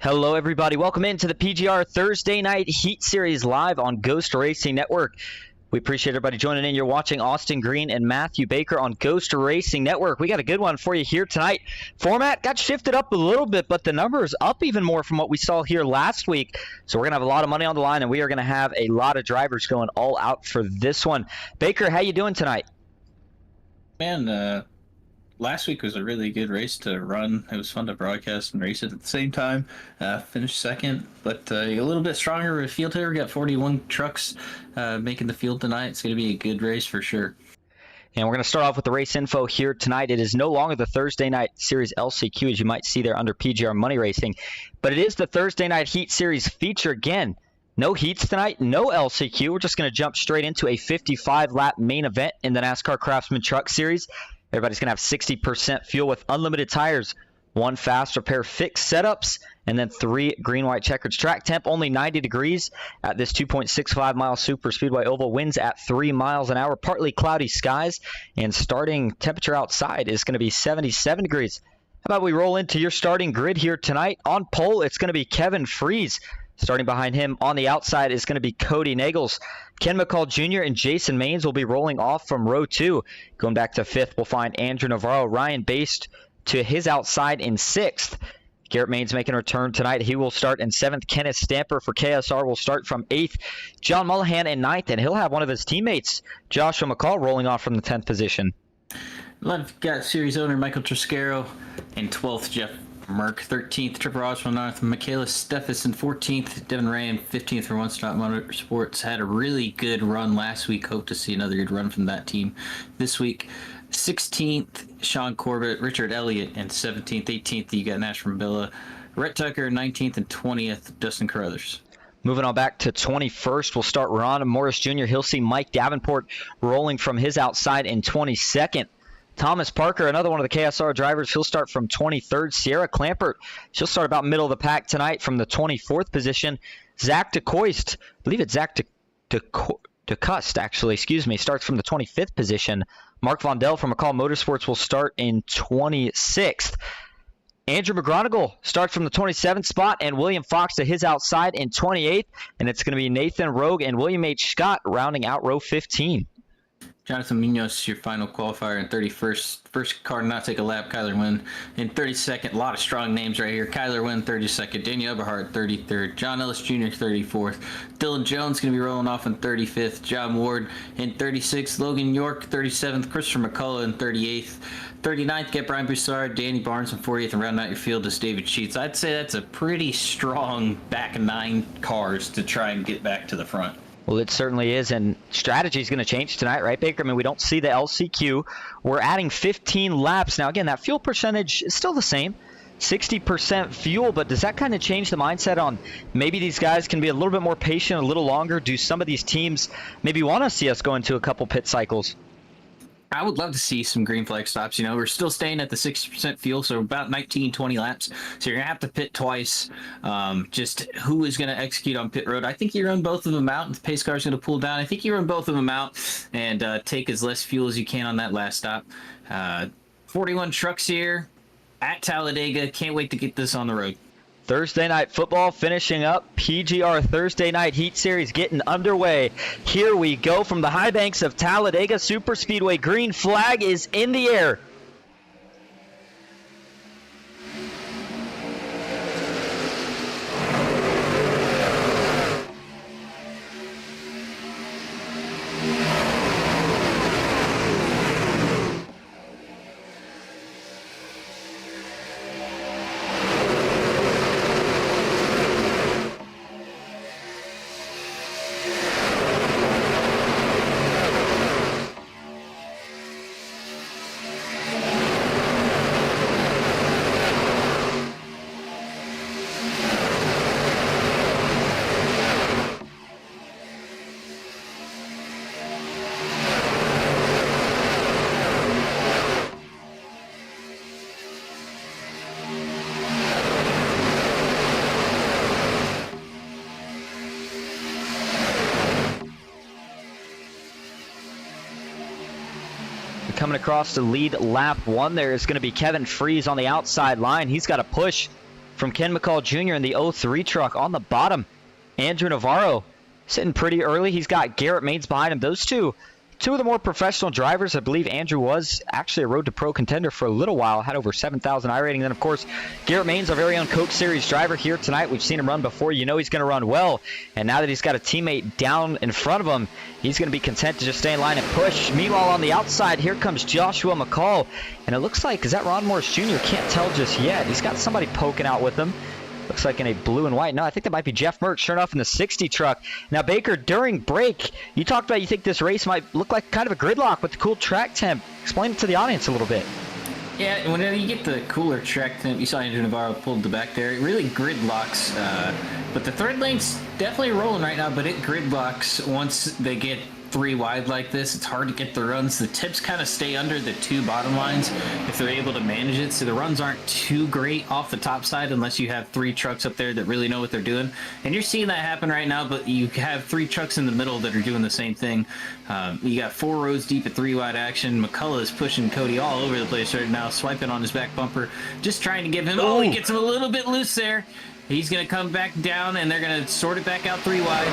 Hello, everybody. Welcome into the PGR Thursday Night Heat Series live on Ghost Racing Network. We appreciate everybody joining in. You're watching Austin Green and Matthew Baker on Ghost Racing Network. We got a good one for you here tonight. Format got shifted up a little bit, but the number is up even more from what we saw here last week. So we're going to have a lot of money on the line, and we are going to have a lot of drivers going all out for this one. Baker, how you doing tonight? Man, last week was a really good race to run. It was fun to broadcast and race it at the same time. Finished second, but a little bit stronger with field here. We got 41 trucks making the field tonight. It's going to be a good race for sure. And we're going to start off with the race info here tonight. It is no longer the Thursday Night Series LCQ, as you might see there under PGR Money Racing, but it is the Thursday Night Heat Series feature again. No heats tonight, no LCQ. We're just going to jump straight into a 55-lap main event in the NASCAR Craftsman Truck Series. Everybody's going to have 60% fuel with unlimited tires, 1 fast repair fixed setups, and then 3 green-white checkers. Track temp only 90 degrees at this 2.65-mile Superspeedway oval. Winds at 3 miles an hour, partly cloudy skies, and starting temperature outside is going to be 77 degrees. How about we roll into your starting grid here tonight? On pole, it's going to be Kevin Freeze. Starting behind him on the outside is going to be Cody Nagels. Ken McCall Jr. and Jason Maines will be rolling off from row 2. Going back to 5th, we'll find Andrew Navarro. Ryan Baste to his outside in 6th. Garrett Maines making a return tonight. He will start in 7th. Kenneth Stamper for KSR will start from 8th. John Mullihan in 9th, and he'll have one of his teammates, Joshua McCall, rolling off from the 10th position. I've got series owner Michael Triscaro in 12th, Jeff Merck 13th, Tripper Oswald 9th, Michaela Steffensen 14th, Devin Ray 15th for One Stop Motorsports. Had a really good run last week. Hope to see another good run from that team this week. 16th, Sean Corbett, Richard Elliott, and 17th, 18th, you got Nash from Billa, Rhett Tucker 19th, and 20th, Dustin Carruthers. Moving on back to 21st, we'll start Ron Morris Jr. He'll see Mike Davenport rolling from his outside in 22nd. Thomas Parker, another one of the KSR drivers, he'll start from 23rd. Sierra Clampert, she'll start about middle of the pack tonight from the 24th position. Zach DeCoist, I believe it's Zach DeCust, actually, starts from the 25th position. Mark Vondell from McCall Motorsports will start in 26th. Andrew McGronigal starts from the 27th spot, and William Fox to his outside in 28th. And it's going to be Nathan Rogue and William H. Scott rounding out row 15. Jonathan Munoz, your final qualifier in 31st. First car to not take a lap, Kyler Wynn in 32nd. A lot of strong names right here. Kyler Wynn, 32nd. Daniel Eberhardt, 33rd. John Ellis Jr., 34th. Dylan Jones going to be rolling off in 35th. John Ward in 36th. Logan York, 37th. Christopher McCullough in 38th. 39th, get Brian Broussard. Danny Barnes in 40th. And rounding out your field is David Sheets. I'd say that's a pretty strong back 9 cars to try and get back to the front. Well, it certainly is, and strategy is going to change tonight, right, Baker? I mean, we don't see the LCQ. We're adding 15 laps. Now, again, that fuel percentage is still the same, 60% fuel, but does that kind of change the mindset on maybe these guys can be a little bit more patient, a little longer? Do some of these teams maybe want to see us go into a couple pit cycles? I would love to see some green flag stops. You know, we're still staying at the 60% fuel, so about 19, 20 laps. So you're going to have to pit twice. Just who is going to execute on pit road? I think you run both of them out, and the pace car is going to pull down. I think you run both of them out and take as less fuel as you can on that last stop. 41 trucks here at Talladega. Can't wait to get this on the road. Thursday night football finishing up. PGR Thursday night Heat Series getting underway. Here we go from the high banks of Talladega Superspeedway. Green flag is in the air. Coming across to lead lap 1 there is going to be Kevin Freeze on the outside line. He's got to push from Ken McCall Jr. in the 03 truck. On the bottom, Andrew Navarro sitting pretty early. He's got Garrett Maines behind him. Those two of the more professional drivers. I believe Andrew was actually a Road to Pro contender for a little while, had over 7,000 iRating. Then, of course, Garrett Maines, our very own Coke Series driver here tonight. We've seen him run before. You know he's going to run well. And now that he's got a teammate down in front of him, he's going to be content to just stay in line and push. Meanwhile, on the outside, here comes Joshua McCall. And it looks like, is that Ron Morris Jr.? Can't tell just yet. He's got somebody poking out with him. Looks like in a blue and white. No, I think that might be Jeff Merck, sure enough, in the 60 truck. Now, Baker, during break, you talked about you think this race might look like kind of a gridlock with the cool track temp. Explain it to the audience a little bit. Yeah, whenever you get the cooler track temp, you saw Andrew Navarro pulled the back there. It really gridlocks, but the third lane's definitely rolling right now, but it gridlocks once they get 3 wide like this. It's hard to get the runs. The tips kind of stay under the 2 bottom lines if they're able to manage it, so the runs aren't too great off the top side unless you have 3 trucks up there that really know what they're doing. And you're seeing that happen right now, but you have 3 trucks in the middle that are doing the same thing. You got 4 rows deep at 3 wide action. McCullough is pushing Cody all over the place right now, swiping on his back bumper, just trying to give him, oh, he gets him a little bit loose there. He's going to come back down, and they're going to sort it back out 3 wide.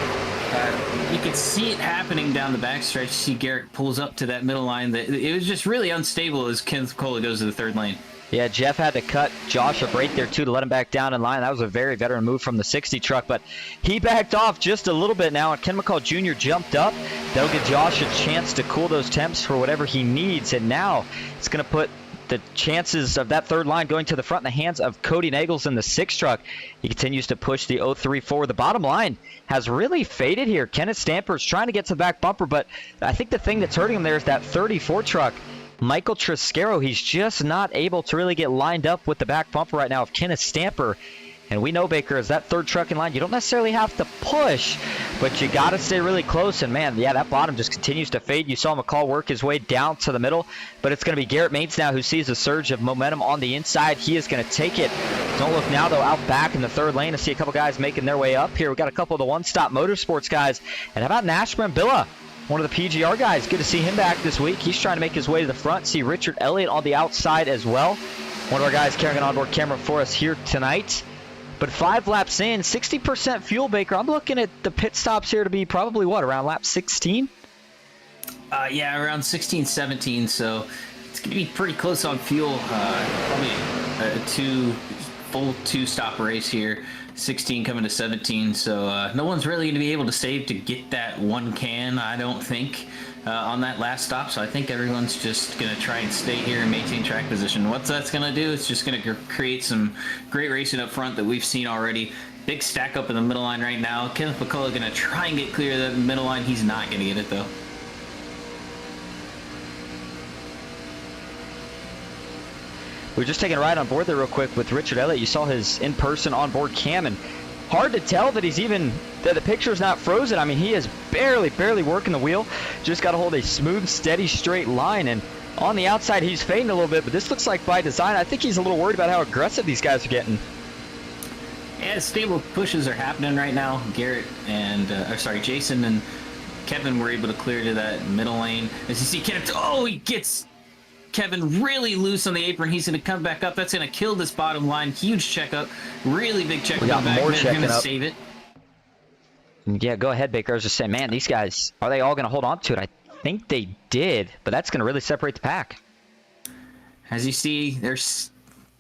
You can see it happening down the backstretch. See Garrett pulls up to that middle line. It was just really unstable as Kenneth Cola goes to the 3rd lane. Yeah, Jeff had to cut Josh a break there, too, to let him back down in line. That was a very veteran move from the 60 truck, but he backed off just a little bit now, and Ken McCall Jr. jumped up. That'll give Josh a chance to cool those temps for whatever he needs, and now it's going to put the chances of that 3rd line going to the front in the hands of Cody Nagels in the 6 truck. He continues to push the 03 forward. The bottom line has really faded here. Kenneth Stamper's trying to get to the back bumper, but I think the thing that's hurting him there is that 34 truck. Michael Triscaro, he's just not able to really get lined up with the back bumper right now of Kenneth Stamper. And we know, Baker, as that 3rd truck in line, you don't necessarily have to push, but you got to stay really close. And, man, yeah, that bottom just continues to fade. You saw McCall work his way down to the middle, but it's going to be Garrett Maines now who sees a surge of momentum on the inside. He is going to take it. Don't look now, though, out back in the 3rd lane to see a couple guys making their way up here. We've got a couple of the One-Stop Motorsports guys. And how about Nash Brambilla, one of the PGR guys? Good to see him back this week. He's trying to make his way to the front. See Richard Elliott on the outside as well. One of our guys carrying an onboard camera for us here tonight. But 5 laps in, 60% fuel, Baker. I'm looking at the pit stops here to be probably, what, around lap 16? Yeah, around 16, 17, so it's going to be pretty close on fuel. Probably a full 2-stop race here. 16 coming to 17, so no one's really going to be able to save to get that 1 can, I don't think, on that last stop. So I think everyone's just going to try and stay here and maintain track position. What that's going to do, it's just going to create some great racing up front that we've seen already. Big stack up in the middle line right now. Kenneth McCullough going to try and get clear of that middle line. He's not going to get it, though. We were just taking a ride on board there real quick with Richard Elliott. You saw his in-person onboard cam, and hard to tell that the picture's not frozen. I mean, he is barely working the wheel. Just got to hold a smooth, steady, straight line. And on the outside, he's fading a little bit, but this looks like by design. I think he's a little worried about how aggressive these guys are getting. Yeah, stable pushes are happening right now. Jason and Kevin were able to clear to that middle lane. As you see, he gets Kevin really loose on the apron. He's going to come back up. That's going to kill this bottom line. Huge checkup. Really big check. We got more checking up. Save it. Yeah, go ahead, Baker. I was just saying, man, these guys, are they all going to hold on to it? I think they did, but that's going to really separate the pack. As you see, there's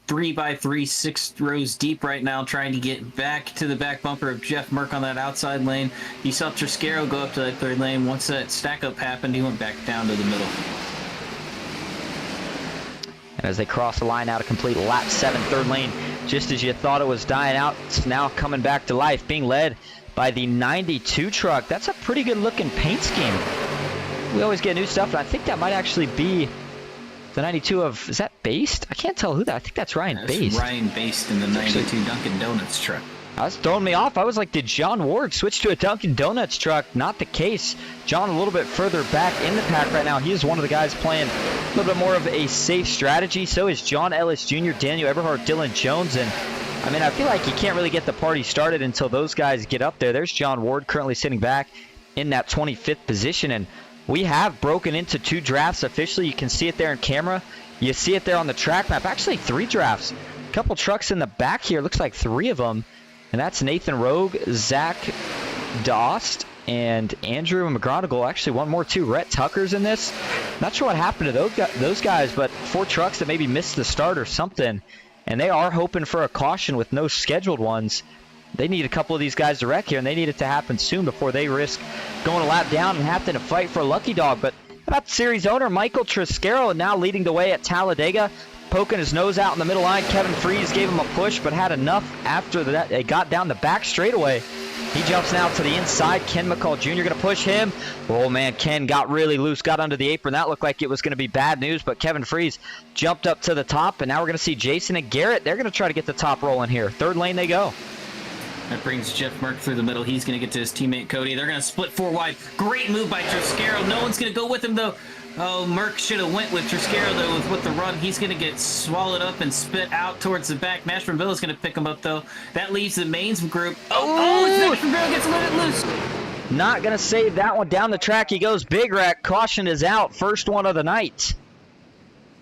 3x3, 6 rows deep right now, trying to get back to the back bumper of Jeff Merck on that outside lane. You saw Triscaro go up to that 3rd lane. Once that stack up happened, he went back down to the middle. And as they cross the line out, a complete lap 7, 3rd lane, just as you thought it was dying out, it's now coming back to life, being led by the 92 truck. That's a pretty good looking paint scheme. We always get new stuff, and I think that might actually be the 92 of, is that Based? I can't tell who that, I think that's Ryan Based. Ryan Based in the 92 Dunkin' Donuts truck. I was throwing me off. I was like, did John Ward switch to a Dunkin' Donuts truck? Not the case. John a little bit further back in the pack right now. He is one of the guys playing a little bit more of a safe strategy. So is John Ellis Jr., Daniel Eberhardt, Dylan Jones. And, I mean, I feel like you can't really get the party started until those guys get up there. There's John Ward currently sitting back in that 25th position. And we have broken into 2 drafts officially. You can see it there in camera. You see it there on the track map. Actually, 3 drafts. couple trucks in the back here. Looks like 3 of them. And that's Nathan Rogue, Zach Dost, and Andrew McGonigal. Actually, one more too. Rhett Tucker's in this. Not sure what happened to those guys, but 4 trucks that maybe missed the start or something. And they are hoping for a caution with no scheduled ones. They need a couple of these guys to wreck here, and they need it to happen soon before they risk going a lap down and having to fight for a lucky dog. But how about the series owner, Michael Triscaro, now leading the way at Talladega, poking his nose out in the middle line. Kevin Freese gave him a push, but had enough after that. They got down the back straightaway. He jumps now to the inside. Ken McCall Jr. going to push him. Oh, man, Ken got really loose, got under the apron. That looked like it was going to be bad news, but Kevin Freese jumped up to the top, and now we're going to see Jason and Garrett. They're going to try to get the top rolling here. 3rd lane they go. That brings Jeff Merck through the middle. He's going to get to his teammate Cody. They're going to split 4 wide. Great move by Triscaro. No one's going to go with him, though. Oh, Merck should have went with Triscaro, though, with the run. He's going to get swallowed up and spit out towards the back. Nashville is going to pick him up, though. That leaves the mains group. Nashville gets a little bit loose. Not going to save that one. Down the track he goes. Big wreck. Caution is out. First one of the night.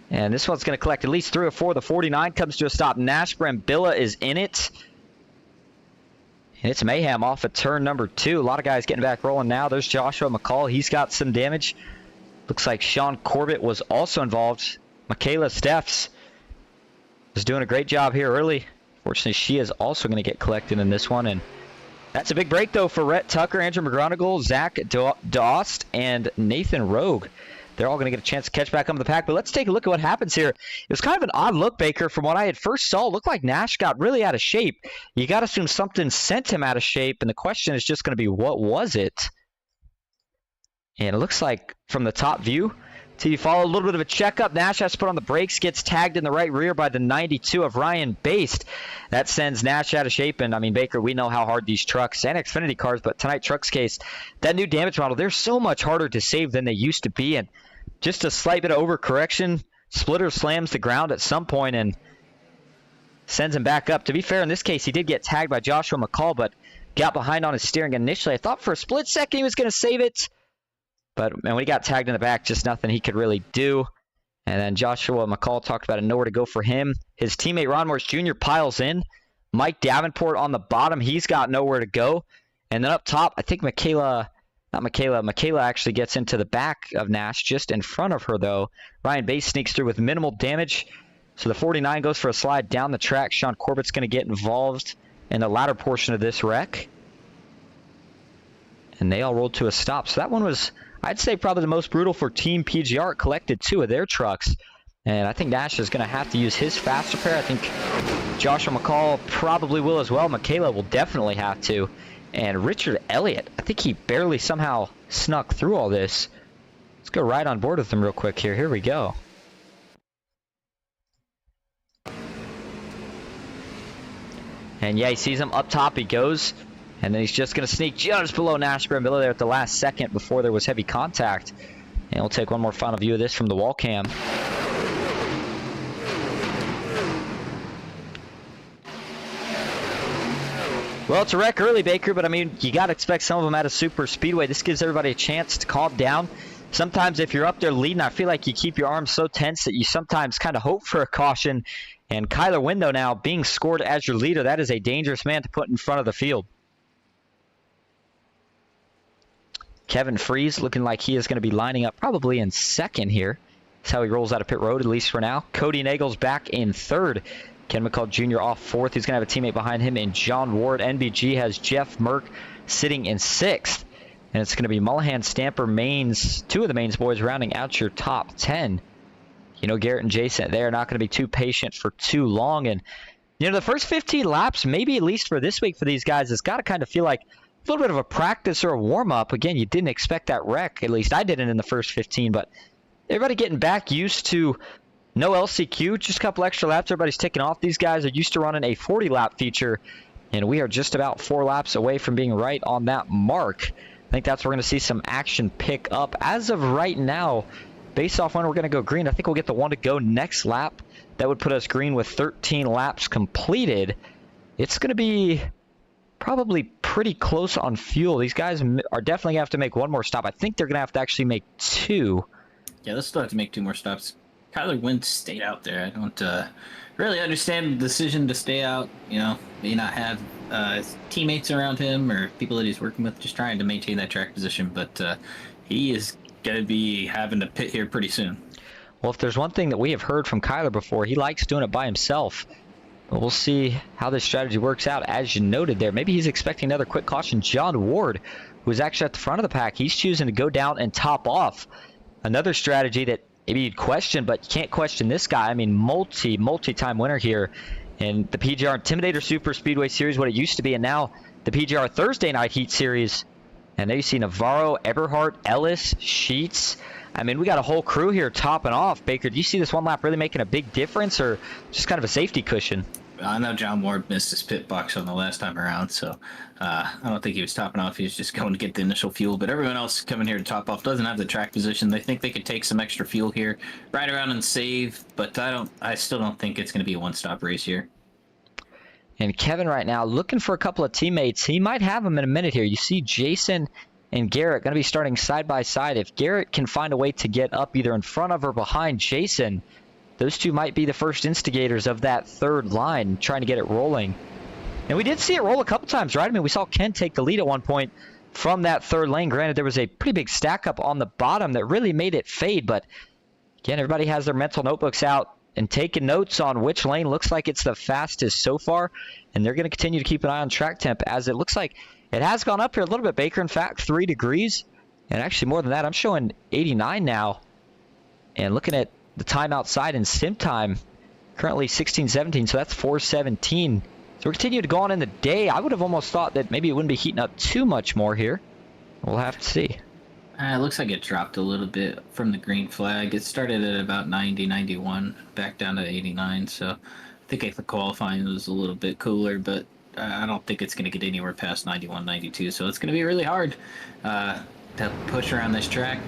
And this one's going to collect at least 3 or 4. The 49 comes to a stop. Nash Brambilla is in it. And it's mayhem off at turn number 2. A lot of guys getting back rolling now. There's Joshua McCall. He's got some damage. Looks like Sean Corbett was also involved. Michaela Steffs is doing a great job here early. Fortunately, she is also going to get collected in this one. And that's a big break, though, for Rhett Tucker, Andrew McGonigal, Zach Dost, and Nathan Rogue. They're all going to get a chance to catch back up in the pack. But let's take a look at what happens here. It was kind of an odd look, Baker. From what I had first saw, it looked like Nash got really out of shape. You got to assume something sent him out of shape, and the question is just going to be, what was it? And it looks like from the top view, till you follow a little bit of a checkup, Nash has to put on the brakes, gets tagged in the right rear by the 92 of Ryan Baste. That sends Nash out of shape. And, I mean, Baker, we know how hard these trucks and Xfinity cars, but tonight Trucks case, that new damage model, they're so much harder to save than they used to be. And just a slight bit of overcorrection, splitter slams the ground at some point and sends him back up. To be fair, in this case, he did get tagged by Joshua McCall, but got behind on his steering initially. I thought for a split second he was going to save it. But man, when he got tagged in the back, just nothing he could really do. And then Joshua McCall talked about it, nowhere to go for him. His teammate Ron Morris Jr. piles in. Mike Davenport on the bottom, he's got nowhere to go. And then up top, I think Michaela actually gets into the back of Nash, just in front of her though. Ryan Baste sneaks through with minimal damage. So the 49 goes for a slide down the track. Sean Corbett's going to get involved in the latter portion of this wreck. And they all rolled to a stop. So that one was, I'd say, probably the most brutal for Team PGR. It collected 2 of their trucks. And I think Nash is going to have to use his fast repair. I think Joshua McCall probably will as well. Michaela will definitely have to. And Richard Elliott, I think he barely somehow snuck through all this. Let's go right on board with him real quick here. Here we go. And yeah, he sees him up top. He goes. And then he's just going to sneak just below Nash Brambilla there at the last second before there was heavy contact. And we'll take one more final view of this from the wall cam. Well, it's a wreck early, Baker, but I mean, you got to expect some of them at a super speedway. This gives everybody a chance to calm down. Sometimes if you're up there leading, I feel like you keep your arms so tense that you sometimes kind of hope for a caution. And Kyler Window now being scored as your leader, that is a dangerous man to put in front of the field. Kevin Freese looking like he is going to be lining up probably in second here. That's how he rolls out of pit road, at least for now. Cody Nagel's back in third. Ken McCall Jr. off fourth. He's going to have a teammate behind him in John Ward. NBG has Jeff Merck sitting in sixth. And it's going to be Mullahan, Stamper, Maines, 2 of the Maines boys rounding out your top 10. You know, Garrett and Jason, they are not going to be too patient for too long. And, you know, the first 15 laps, maybe at least for this week for these guys, has got to kind of feel like a little bit of a practice or a warm-up. Again, you didn't expect that wreck. At least I didn't in the first 15. But everybody getting back used to no LCQ, just a couple extra laps. Everybody's taking off. These guys are used to running a 40-lap feature, and we are just about 4 laps away from being right on that mark. I think that's where we're going to see some action pick up. As of right now, based off when we're going to go green, I think we'll get the one to go next lap. That would put us green with 13 laps completed. It's going to be probably pretty close on fuel. These guys are definitely going to have to make one more stop. I think they're going to have to actually make 2. Yeah, they'll still have to make 2 more stops. Kyler Wentz stayed out there. I don't really understand the decision to stay out. May not have his teammates around him or people that he's working with, just trying to maintain that track position. But he is going to be having to pit here pretty soon. Well, if there's one thing that we have heard from Kyler before, he likes doing it by himself. But we'll see how this strategy works out. As you noted there, maybe he's expecting another quick caution. John Ward, who is actually at the front of the pack, he's choosing to go down and top off. Another strategy that maybe you'd question, but you can't question this guy. I mean, multi-time winner here in the PGR Intimidator Superspeedway Series, what it used to be, and now the PGR Thursday Night Heat Series. And there you see Navarro, Eberhardt, Ellis, Sheets. I mean, we got a whole crew here topping off. Baker, do you see this one lap really making a big difference, or just kind of a safety cushion? I know John Ward missed his pit box on the last time around, so I don't think he was topping off. He was just going to get the initial fuel. But everyone else coming here to top off doesn't have the track position. They think they could take some extra fuel here, ride around and save. But I still don't think it's going to be a one-stop race here. And Kevin right now looking for a couple of teammates. He might have them in a minute here. You see Jason and Garrett going to be starting side by side. If Garrett can find a way to get up either in front of or behind Jason, those two might be the first instigators of that third line, trying to get it rolling. And we did see it roll a couple times, right? I mean, we saw Ken take the lead at one point from that third lane. Granted, there was a pretty big stack up on the bottom that really made it fade. But again, everybody has their mental notebooks out and taking notes on which lane looks like it's the fastest so far. And they're going to continue to keep an eye on track temp, as it looks like it has gone up here a little bit, Baker. In fact, 3 degrees. And actually more than that, I'm showing 89 now. And looking at the time outside in sim time, currently 16:17, so that's 4:17. So we're continuing to go on in the day. I would have almost thought that maybe it wouldn't be heating up too much more here. We'll have to see. It looks like it dropped a little bit from the green flag. It started at about 90, 91, back down to 89. So I think the qualifying was a little bit cooler, but I don't think it's going to get anywhere past 91, 92. So it's going to be really hard to push around this track.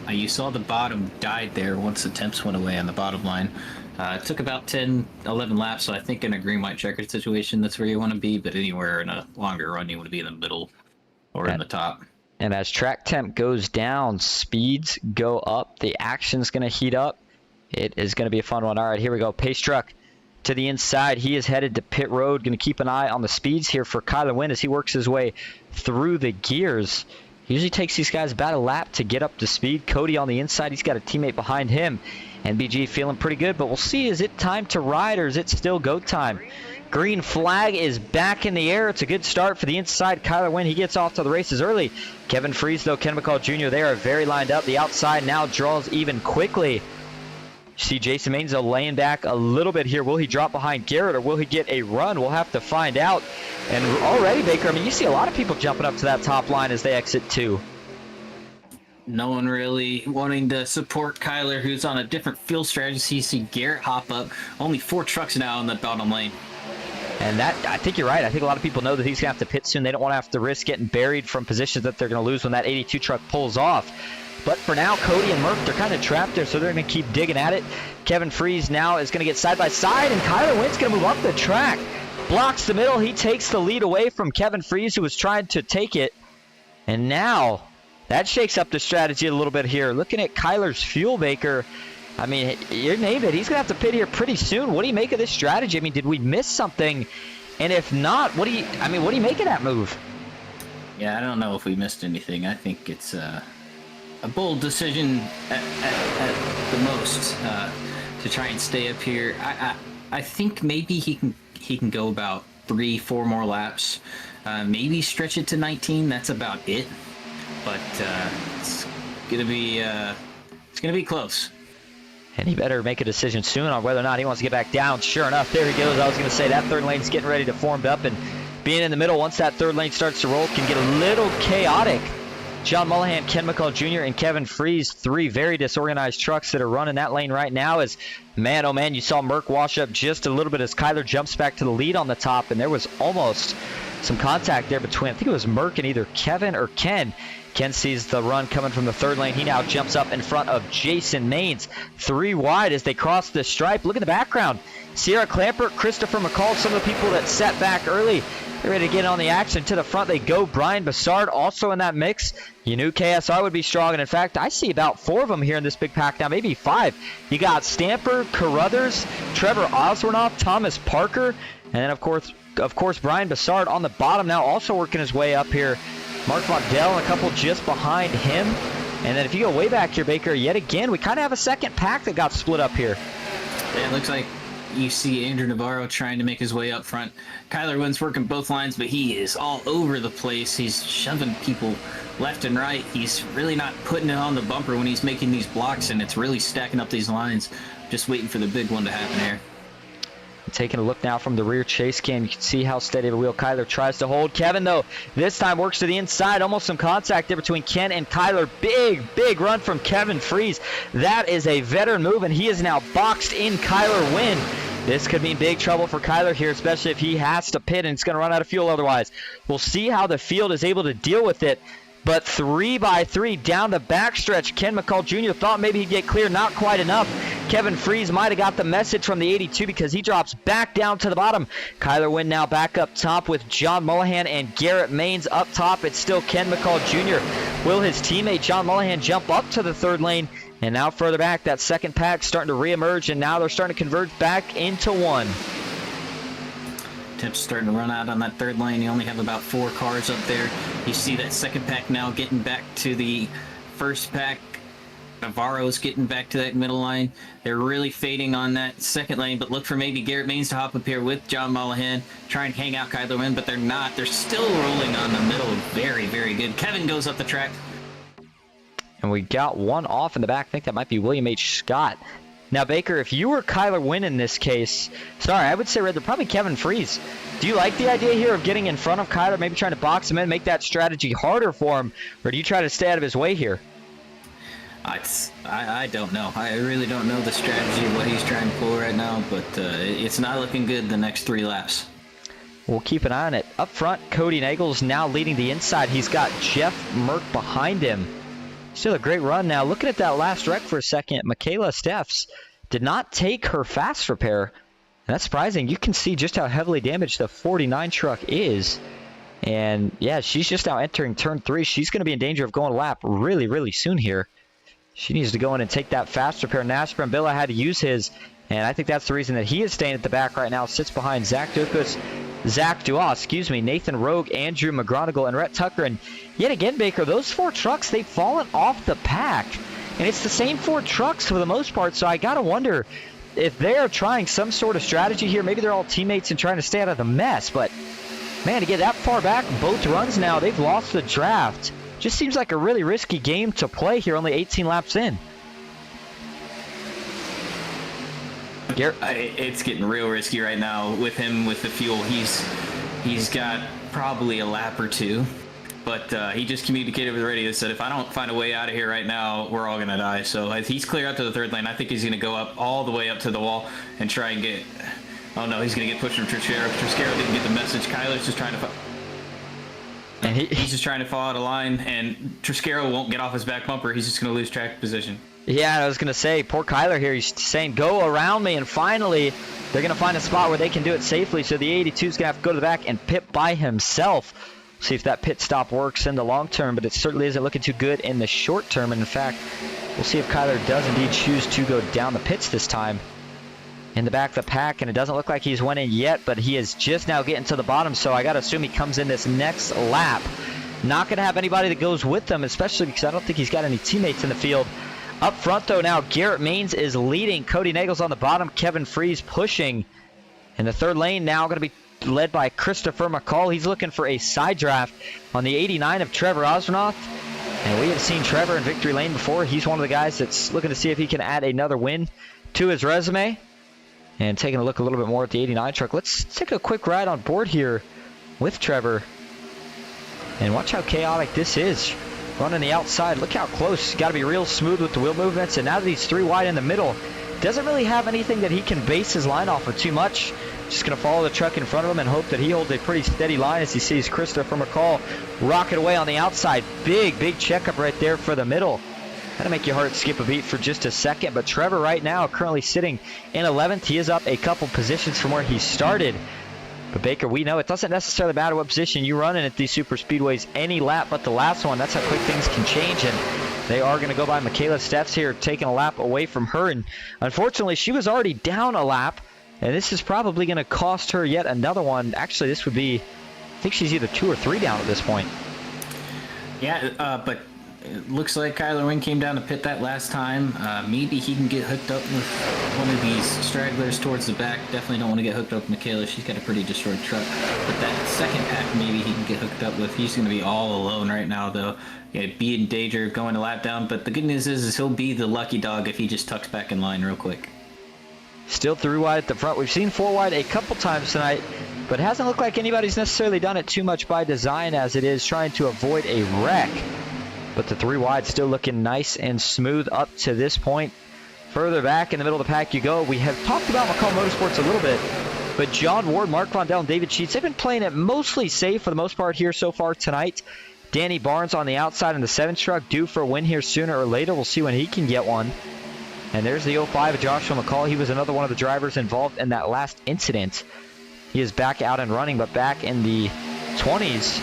You saw the bottom died there once the temps went away on the bottom line. It took about 10, 11 laps, so I think in a green-white checkered situation, that's where you want to be, but anywhere in a longer run, you want to be in the middle or in the top. And as track temp goes down, speeds go up, the action's going to heat up. It is going to be a fun one. All right, here we go. Pace truck to the inside. He is headed to pit road. Going to keep an eye on the speeds here for Kyler Wynn as he works his way through the gears. Usually takes these guys about a lap to get up to speed. Cody on the inside. He's got a teammate behind him. NBG feeling pretty good, but we'll see. Is it time to ride or is it still go time? Green flag is back in the air. It's a good start for the inside. Kyler Wynn, he gets off to the races early. Kevin Freese, though, Ken McCall Jr., they are very lined up. The outside now draws even quickly. See Jason Mainzo laying back a little bit here. Will he drop behind Garrett or will he get a run? We'll have to find out. And already, Baker, I mean, you see a lot of people jumping up to that top line as they exit too. No one really wanting to support Kyler, who's on a different fuel strategy. You see Garrett hop up. Only 4 trucks now in the bottom lane. And that, I think you're right. I think a lot of people know that he's going to have to pit soon. They don't want to have to risk getting buried from positions that they're going to lose when that 82 truck pulls off. But for now, Cody and Murph, they're kind of trapped there, so they're going to keep digging at it. Kevin Freese now is going to get side by side, and Kyler Wynn's going to move up the track. Blocks the middle. He takes the lead away from Kevin Freese, who was trying to take it. And now that shakes up the strategy a little bit here. Looking at Kyler's fuel, Baker, I mean, you name it. He's going to have to pit here pretty soon. What do you make of this strategy? I mean, did we miss something? And if not, what do you make of that move? Yeah, I don't know if we missed anything. I think it's a bold decision at the most to try and stay up here. I think maybe he can go about 3-4 more laps. Maybe stretch it to 19. That's about it. But it's gonna be close. And he better make a decision soon on whether or not he wants to get back down. Sure enough, there he goes. I was going to say that third lane's getting ready to form up, and being in the middle once that third lane starts to roll can get a little chaotic. John Mullahan, Ken McCall Jr., and Kevin Freese, 3 very disorganized trucks that are running that lane right now. As man, oh man, you saw Merck wash up just a little bit as Kyler jumps back to the lead on the top, and there was almost some contact there between, I think it was Merck and either Kevin or Ken. Ken sees the run coming from the third lane. He now jumps up in front of Jason Maines. 3 wide as they cross the stripe. Look at the background. Sierra Clampert, Christopher McCall, some of the people that sat back early. They're ready to get on the action. To the front they go. Brian Bassard also in that mix. You knew KSR would be strong, and in fact, I see about 4 of them here in this big pack now, maybe 5. You got Stamper, Carruthers, Trevor Oswornoff, Thomas Parker, and then of course Brian Bassard on the bottom now, also working his way up here. Mark Vogdell and a couple just behind him. And then if you go way back here, Baker, yet again, we kind of have a second pack that got split up here. Yeah, it looks like you see Andrew Navarro trying to make his way up front. Kyler Wynn's working both lines, but he is all over the place. He's shoving people left and right. He's really not putting it on the bumper when he's making these blocks, and it's really stacking up these lines. Just waiting for the big one to happen here. Taking a look now from the rear chase cam, you can see how steady of a wheel Kyler tries to hold. Kevin, though, this time works to the inside. Almost some contact there between Ken and Kyler. Big run from Kevin Freeze. That is a veteran move, and he is now boxed in Kyler Wynn. This could mean big trouble for Kyler here, especially if he has to pit and it's going to run out of fuel otherwise. We'll see how the field is able to deal with it. But 3x3 down the backstretch. Ken McCall Jr. thought maybe he'd get clear. Not quite enough. Kevin Freeze might have got the message from the 82 because he drops back down to the bottom. Kyler Wynn now back up top with John Mullahan and Garrett Maines up top. It's still Ken McCall Jr. Will his teammate John Mullahan jump up to the third lane? And now further back, that second pack starting to reemerge, and now they're starting to converge back into one. Tip's starting to run out on that third lane. You only have about 4 cars up there. You see that second pack now getting back to the first pack. Navarro's getting back to that middle line. They're really fading on that second lane, but look for maybe Garrett Maines to hop up here with John Mullahan, try and hang out Kyler Wynn, but they're not. They're still rolling on the middle. Very, very good. Kevin goes up the track. And we got one off in the back. I think that might be William H. Scott. Now, Baker, if you were Kyler Wynn in this case, I would say rather probably Kevin Freeze. Do you like the idea here of getting in front of Kyler, maybe trying to box him in, make that strategy harder for him, or do you try to stay out of his way here? I don't know. I really don't know the strategy of what he's trying to pull right now, but it's not looking good the next 3 laps. We'll keep an eye on it. Up front, Cody Nagels now leading the inside. He's got Jeff Merck behind him. Still a great run now. Looking at that last wreck for a second, Michaela Steffs did not take her fast repair. And that's surprising. You can see just how heavily damaged the 49 truck is. And yeah, she's just now entering turn 3. She's going to be in danger of going a lap really, really soon here. She needs to go in and take that fast repair. Nasper and Billa had to use his. And I think that's the reason that he is staying at the back right now. Sits behind Zach Duas, Nathan Rogue, Andrew McGronigal, and Rhett Tucker. And yet again, Baker, those 4 trucks, they've fallen off the pack. And it's the same 4 trucks for the most part, so I got to wonder if they're trying some sort of strategy here. Maybe they're all teammates and trying to stay out of the mess. But, man, to get that far back, both runs now, they've lost the draft. Just seems like a really risky game to play here, only 18 laps in. It's getting real risky right now with him with the fuel. He's got probably a lap or 2, but he just communicated with the radio, said if I don't find a way out of here right now, we're all gonna die. So he's clear out to the third lane. I think he's gonna go up all the way up to the wall and try and get. Oh no, he's gonna get pushed from Triscaro. Triscaro didn't get the message. Kyler's just trying to. And he's just trying to fall out of line, and Triscaro won't get off his back bumper. He's just gonna lose track position. Yeah, I was going to say, poor Kyler here. He's saying, go around me, and finally they're going to find a spot where they can do it safely. So the 82 is going to have to go to the back and pit by himself. See if that pit stop works in the long term, but it certainly isn't looking too good in the short term. And in fact, we'll see if Kyler does indeed choose to go down the pits this time. In the back of the pack, and it doesn't look like he's went in yet, but he is just now getting to the bottom, so I got to assume he comes in this next lap. Not going to have anybody that goes with him, especially because I don't think he's got any teammates in the field. Up front, though, now Garrett Maines is leading. Cody Nagels on the bottom. Kevin Freeze pushing. In the third lane now going to be led by Christopher McCall. He's looking for a side draft on the 89 of Trevor Oswornoff. And we have seen Trevor in victory lane before. He's one of the guys that's looking to see if he can add another win to his resume. And taking a look a little bit more at the 89 truck. Let's take a quick ride on board here with Trevor. And watch how chaotic this is. Running the outside. Look how close. Got to be real smooth with the wheel movements. And now that he's 3 wide in the middle, doesn't really have anything that he can base his line off of too much. Just going to follow the truck in front of him and hope that he holds a pretty steady line as he sees Christopher McCall rocket away on the outside. Big checkup right there for the middle. That'll make your heart skip a beat for just a second. But Trevor right now currently sitting in 11th. He is up a couple positions from where he started. But Baker, we know it doesn't necessarily matter what position you run in at these super speedways any lap but the last one. That's how quick things can change. And they are going to go by Michaela Steffs here, taking a lap away from her. And unfortunately, she was already down a lap. And this is probably going to cost her yet another one. Actually, this would be, I think she's either 2 or 3 down at this point. Yeah, but it looks like Kyler Wynn came down to pit that last time. Maybe he can get hooked up with one of these stragglers towards the back. Definitely don't want to get hooked up with Michaela. She's got a pretty destroyed truck. But that second pack, maybe he can get hooked up with. He's going to be all alone right now, though. Yeah, be in danger of going a lap down. But the good news is he'll be the lucky dog if he just tucks back in line real quick. Still 3 wide at the front. We've seen 4 wide a couple times tonight, but it hasn't looked like anybody's necessarily done it too much by design, as it is trying to avoid a wreck. But the 3 wide still looking nice and smooth up to this point. Further back in the middle of the pack you go. We have talked about McCall Motorsports a little bit, but John Ward, Mark Vondell, and David Sheets, they've been playing it mostly safe for the most part here so far tonight. Danny Barnes on the outside in the 7 truck, due for a win here sooner or later. We'll see when he can get one. And there's the 05 of Joshua McCall. He was another one of the drivers involved in that last incident. He is back out and running, but back in the 20s.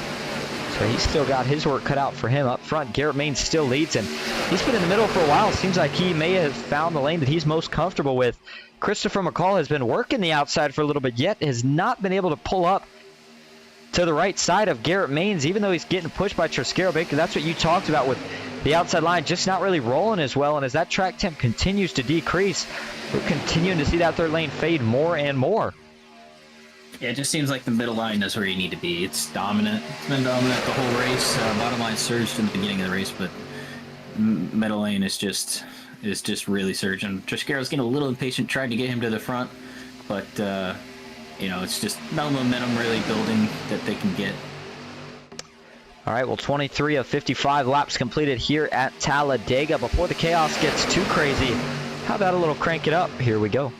So he's still got his work cut out for him. Up front, Garrett Maines still leads, and he's been in the middle for a while. Seems like he may have found the lane that he's most comfortable with. Christopher McCall has been working the outside for a little bit, yet has not been able to pull up to the right side of Garrett Maines, even though he's getting pushed by Triscaro. Baker, that's what you talked about with the outside line, just not really rolling as well. And as that track temp continues to decrease, we're continuing to see that third lane fade more and more. Yeah, it just seems like the middle line is where you need to be. It's dominant. It's been dominant the whole race. Bottom line surged in the beginning of the race, but middle lane is just really surging. Triscaro's getting a little impatient, tried to get him to the front, but it's just no momentum really building that they can get. All right, well, 23 of 55 laps completed here at Talladega. Before the chaos gets too crazy, how about a little crank it up? Here we go.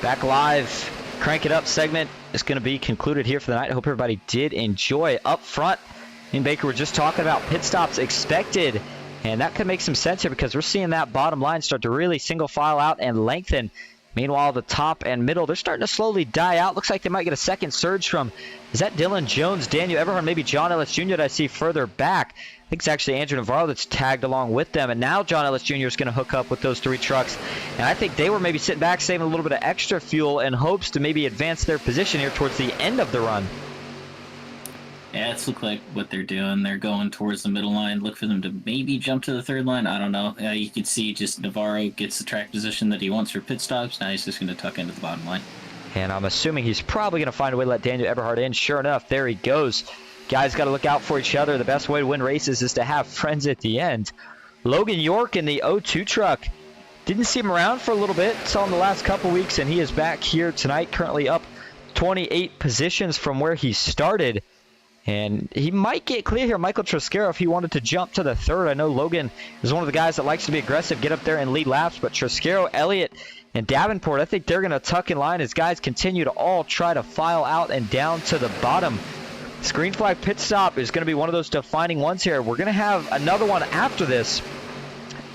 Back live, Crank It Up segment is going to be concluded here for the night. I hope everybody did enjoy. Up front, me and Baker were just talking about pit stops expected, and that could make some sense here because we're seeing that bottom line start to really single file out and lengthen. Meanwhile, the top and middle, they're starting to slowly die out. Looks like they might get a second surge from, is that Dylan Jones, Daniel Eberhard, maybe John Ellis Jr. that I see further back. I think it's actually Andrew Navarro that's tagged along with them. And now John Ellis Jr. is going to hook up with those 3 trucks. And I think they were maybe sitting back, saving a little bit of extra fuel in hopes to maybe advance their position here towards the end of the run. Yeah, it's look like what they're doing. They're going towards the middle line. Look for them to maybe jump to the 3rd line. I don't know. You can see just Navarro gets the track position that he wants for pit stops. Now he's just going to tuck into the bottom line. And I'm assuming he's probably going to find a way to let Daniel Eberhard in. Sure enough, there he goes. Guys got to look out for each other. The best way to win races is to have friends at the end. Logan York in the 02 truck. Didn't see him around for a little bit. Saw him the last couple weeks, and he is back here tonight, currently up 28 positions from where he started. And he might get clear here, Michael Trasquero, if he wanted to jump to the 3rd. I know Logan is one of the guys that likes to be aggressive, get up there and lead laps. But Trasquero, Elliott, and Davenport, I think they're going to tuck in line as guys continue to all try to file out and down to the bottom. Screen flag pit stop is going to be one of those defining ones here. We're going to have another one after this.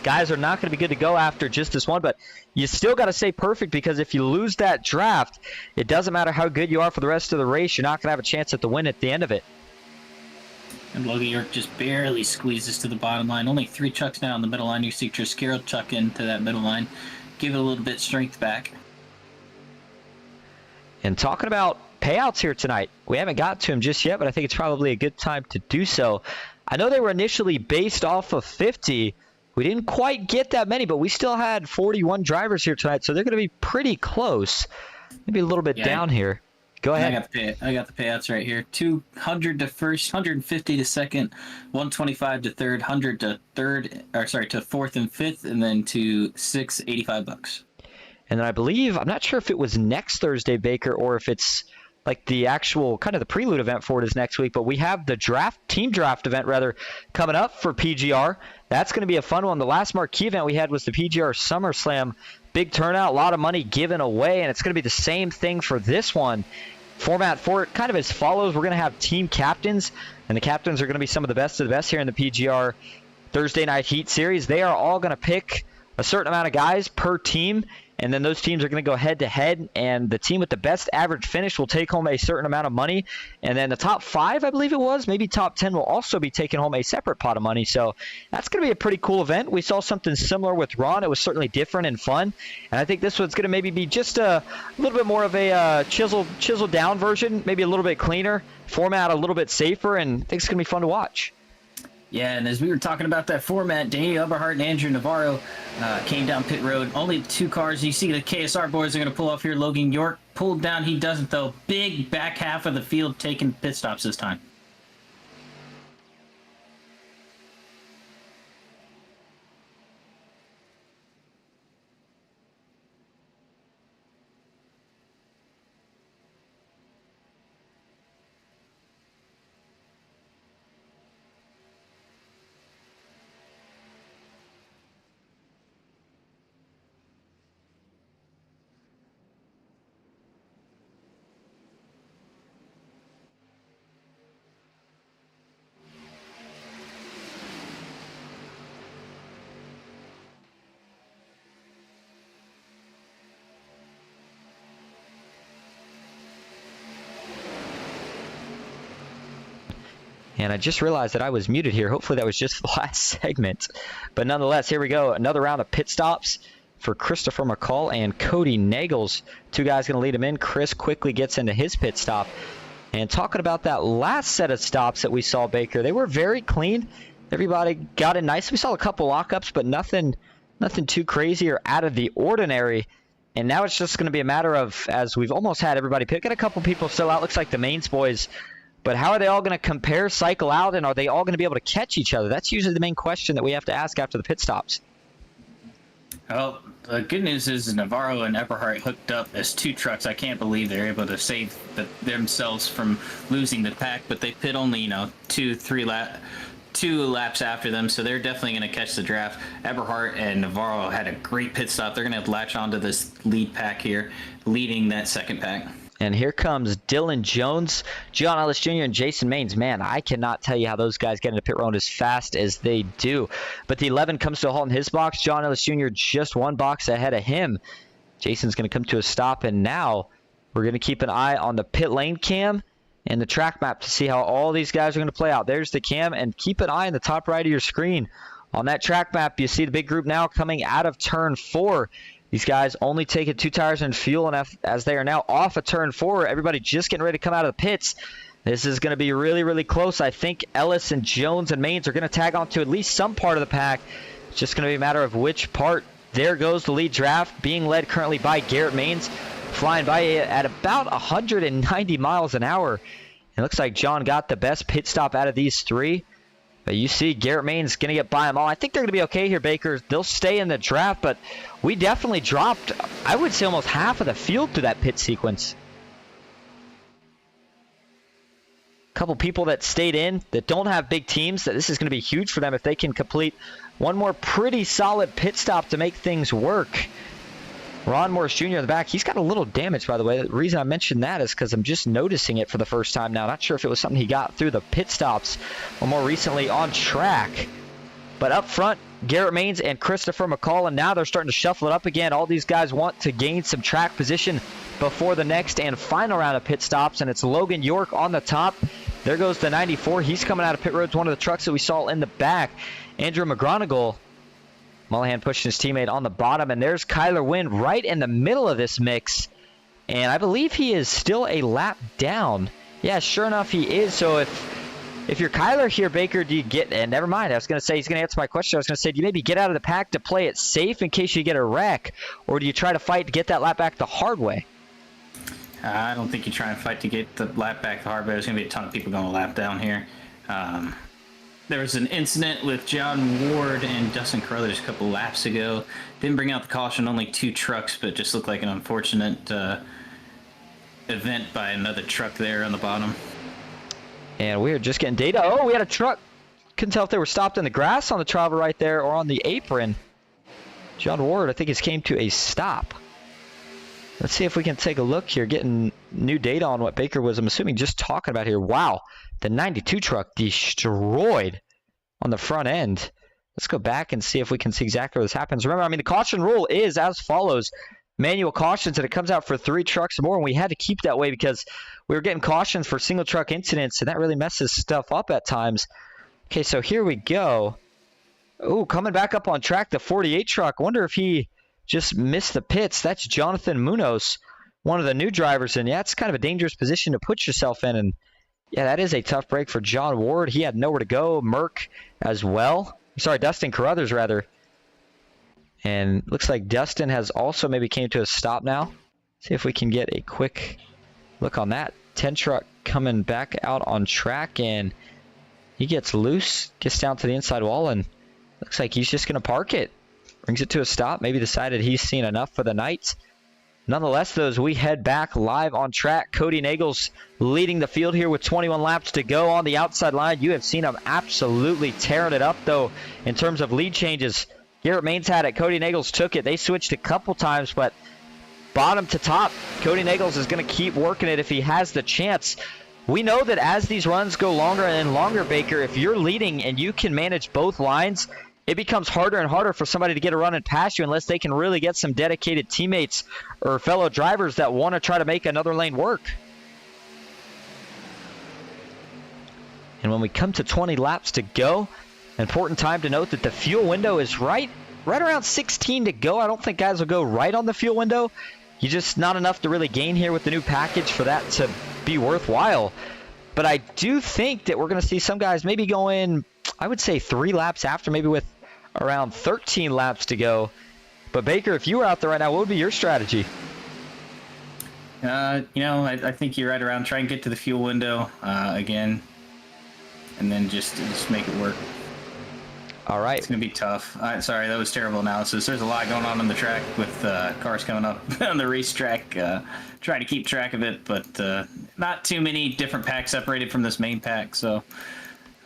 Guys are not going to be good to go after just this one, but you still got to stay perfect, because if you lose that draft, it doesn't matter how good you are for the rest of the race. You're not going to have a chance at the win at the end of it. And Logan York just barely squeezes to the bottom line. Only 3 chucks now on the middle line. You see Trasquero chuck into that middle line. Give it a little bit strength back. And talking about payouts here tonight, we haven't got to him just yet, but I think it's probably a good time to do so. I know they were initially based off of 50. We didn't quite get that many, but we still had 41 drivers here tonight, so they're going to be pretty close. Maybe a little bit down here. Go ahead. I got the payouts right here. 200 to first, 150 to second, 125 to third, 100 to third, or sorry, to 4th and 5th, and then to 6th, $85. And then I believe, I'm not sure if it was next Thursday, Baker, or if it's like the actual kind of the prelude event for it is next week, but we have the team draft event rather coming up for PGR. That's going to be a fun one. The last marquee event we had was the PGR SummerSlam. Big turnout, a lot of money given away, and it's going to be the same thing for this one. Format for it kind of as follows. We're going to have team captains, and the captains are going to be some of the best of the best here in the PGR Thursday Night Heat Series. They are all going to pick a certain amount of guys per team, and then those teams are going to go head-to-head, and the team with the best average finish will take home a certain amount of money. And then the top 5, I believe it was, maybe top 10, will also be taking home a separate pot of money. So that's going to be a pretty cool event. We saw something similar with Ron. It was certainly different and fun. And I think this one's going to maybe be just a little bit more of a chiseled down version, maybe a little bit cleaner, format a little bit safer, and I think it's going to be fun to watch. Yeah, and as we were talking about that format, Daniel Eberhard and Andrew Navarro came down pit road. Only 2 cars. You see the KSR boys are going to pull off here. Logan York pulled down. He doesn't, though. Big back half of the field taking pit stops this time. And I just realized that I was muted here. Hopefully that was just the last segment. But nonetheless, here we go. Another round of pit stops for Christopher McCall and Cody Nagels. 2 guys going to lead him in. Chris quickly gets into his pit stop. And talking about that last set of stops that we saw, Baker, they were very clean. Everybody got in nice. We saw a couple lockups, but nothing too crazy or out of the ordinary. And now it's just going to be a matter of, as we've almost had everybody pick, got a couple people still out. Looks like the mains boys. But how are they all going to compare, cycle out, and are they all going to be able to catch each other? That's usually the main question that we have to ask after the pit stops. Well, the good news is Navarro and Eberhard hooked up as 2 trucks. I can't believe they're able to save themselves from losing the pack, but they pit only, 2 laps after them, so they're definitely going to catch the draft. Eberhard and Navarro had a great pit stop. They're going to latch onto this lead pack here, leading that second pack. And here comes Dylan Jones, John Ellis Jr., and Jason Maines. Man, I cannot tell you how those guys get into pit road as fast as they do. But the 11 comes to a halt in his box. John Ellis Jr. just 1 box ahead of him. Jason's going to come to a stop, and now we're going to keep an eye on the pit lane cam and the track map to see how all these guys are going to play out. There's the cam, and keep an eye in the top right of your screen. On that track map, you see the big group now coming out of turn 4. These guys only taking 2 tires and fuel, and as they are now off of turn 4, everybody just getting ready to come out of the pits. This is going to be really, really close. I think Ellis and Jones and Maines are going to tag on to at least some part of the pack. It's just going to be a matter of which part. There goes the lead draft, being led currently by Garrett Maines, flying by at about 190 miles an hour. It looks like John got the best pit stop out of these 3. But you see Garrett Maines going to get by them all. I think they're going to be okay here, Baker. They'll stay in the draft, but we definitely dropped, I would say, almost half of the field through that pit sequence. A couple people that stayed in that don't have big teams, that this is going to be huge for them if they can complete one more pretty solid pit stop to make things work. Ron Morris Jr. in the back, he's got a little damage, by the way. The reason I mentioned that is because I'm just noticing it for the first time now. Not sure if it was something he got through the pit stops or more recently on track. But up front, Garrett Maines and Christopher McCall, and now they're starting to shuffle it up again. All these guys want to gain some track position before the next and final round of pit stops, and it's Logan York on the top. There goes the 94. He's coming out of pit road, one of the trucks that we saw in the back. Andrew McGonigal, Mullihan pushing his teammate on the bottom, and there's Kyler Wynn right in the middle of this mix. And I believe he is still a lap down. Yeah, sure enough, he is. So if you're Kyler here, Baker, do you get, and never mind, I was going to say, he's going to answer my question. I was going to say, do you maybe get out of the pack to play it safe in case you get a wreck, or do you try to fight to get that lap back the hard way? I don't think you try and fight to get the lap back the hard way. There's going to be a ton of people going to lap down here. There was an incident with John Ward and Dustin Carruthers a couple laps ago. Didn't bring out the caution, only 2 trucks, but just looked like an unfortunate event by another truck there on the bottom. And we were just getting data. Oh, we had a truck. Couldn't tell if they were stopped in the grass on the travel right there or on the apron. John Ward, I think, has came to a stop. Let's see if we can take a look here, getting new data on what Baker was, I'm assuming, just talking about here. Wow, the 92 truck destroyed on the front end. Let's go back and see if we can see exactly what this happens. Remember, I mean, the caution rule is as follows. Manual cautions, and it comes out for 3 trucks or more, and we had to keep that way because we were getting cautions for single truck incidents, and that really messes stuff up at times. Okay, so here we go. Oh, coming back up on track, the 48 truck. Wonder if he just missed the pits. That's Jonathan Munoz, one of the new drivers. And yeah, it's kind of a dangerous position to put yourself in. And yeah, that is a tough break for John Ward. He had nowhere to go. Merck as well. Sorry, Dustin Carruthers, rather. And looks like Dustin has also maybe came to a stop now. See if we can get a quick look on that. 10 truck coming back out on track, and he gets loose, gets down to the inside wall, and looks like he's just going to park it. Brings it to a stop, maybe decided he's seen enough for the night. Nonetheless, though, as we head back live on track, Cody Nagels leading the field here with 21 laps to go on the outside line. You have seen him absolutely tearing it up, though, in terms of lead changes. Garrett Maines had it. Cody Nagels took it. They switched a couple times, but bottom to top, Cody Nagels is going to keep working it if he has the chance. We know that as these runs go longer and longer, Baker, if you're leading and you can manage both lines, it becomes harder and harder for somebody to get a run and pass you unless they can really get some dedicated teammates or fellow drivers that want to try to make another lane work. And when we come to 20 laps to go, important time to note that the fuel window is right around 16 to go. I don't think guys will go right on the fuel window. You just not enough to really gain here with the new package for that to be worthwhile. But I do think that we're going to see some guys maybe go in, I would say 3 laps after, maybe with around 13 laps to go. But Baker, if you were out there right now, what would be your strategy? I think you're right around. Try and get to the fuel window again, and then just make it work. All right. It's going to be tough. Sorry, that was terrible analysis. There's a lot going on the track with cars coming up on the racetrack. Trying to keep track of it, but not too many different packs separated from this main pack. So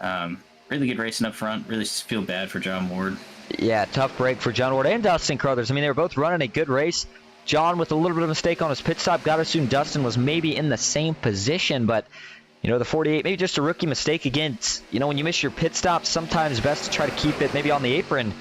really good racing up front. Really feel bad for John Ward. Yeah, tough break for John Ward and Dustin Carruthers. I mean, they were both running a good race. John with a little bit of a mistake on his pit stop. Got to assume Dustin was maybe in the same position, but the 48, maybe just a rookie mistake. Again, when you miss your pit stop, sometimes best to try to keep it maybe on the apron.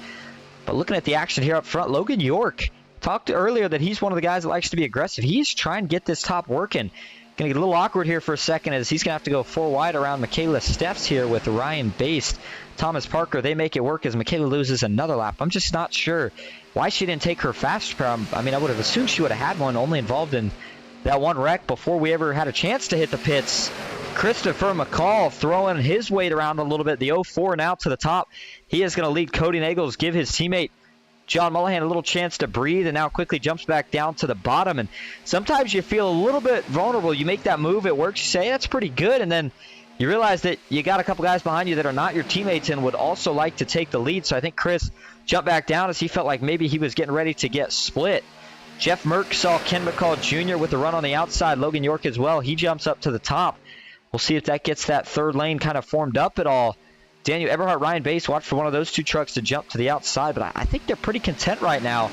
But looking at the action here up front, Logan York talked earlier that he's one of the guys that likes to be aggressive. He's trying to get this top working. Going to get a little awkward here for a second as he's going to have to go 4 wide around Michaela Steffs here with Ryan Baste. Thomas Parker, they make it work as Michaela loses another lap. I'm just not sure why she didn't take her fast car. I mean, I would have assumed she would have had one, only involved in that one wreck before we ever had a chance to hit the pits. Christopher McCall throwing his weight around a little bit. The 04 now to the top. He is going to lead Cody Nagels, give his teammate John Mullahan a little chance to breathe, and now quickly jumps back down to the bottom. And sometimes you feel a little bit vulnerable. You make that move, it works, you say, that's pretty good, and then you realize that you got a couple guys behind you that are not your teammates and would also like to take the lead. So I think Chris jumped back down as he felt like maybe he was getting ready to get split. Jeff Merck saw Ken McCall Jr. with the run on the outside. Logan York as well. He jumps up to the top. We'll see if that gets that third lane kind of formed up at all. Daniel Eberhardt, Ryan Baste, watch for one of those two trucks to jump to the outside, but I think they're pretty content right now.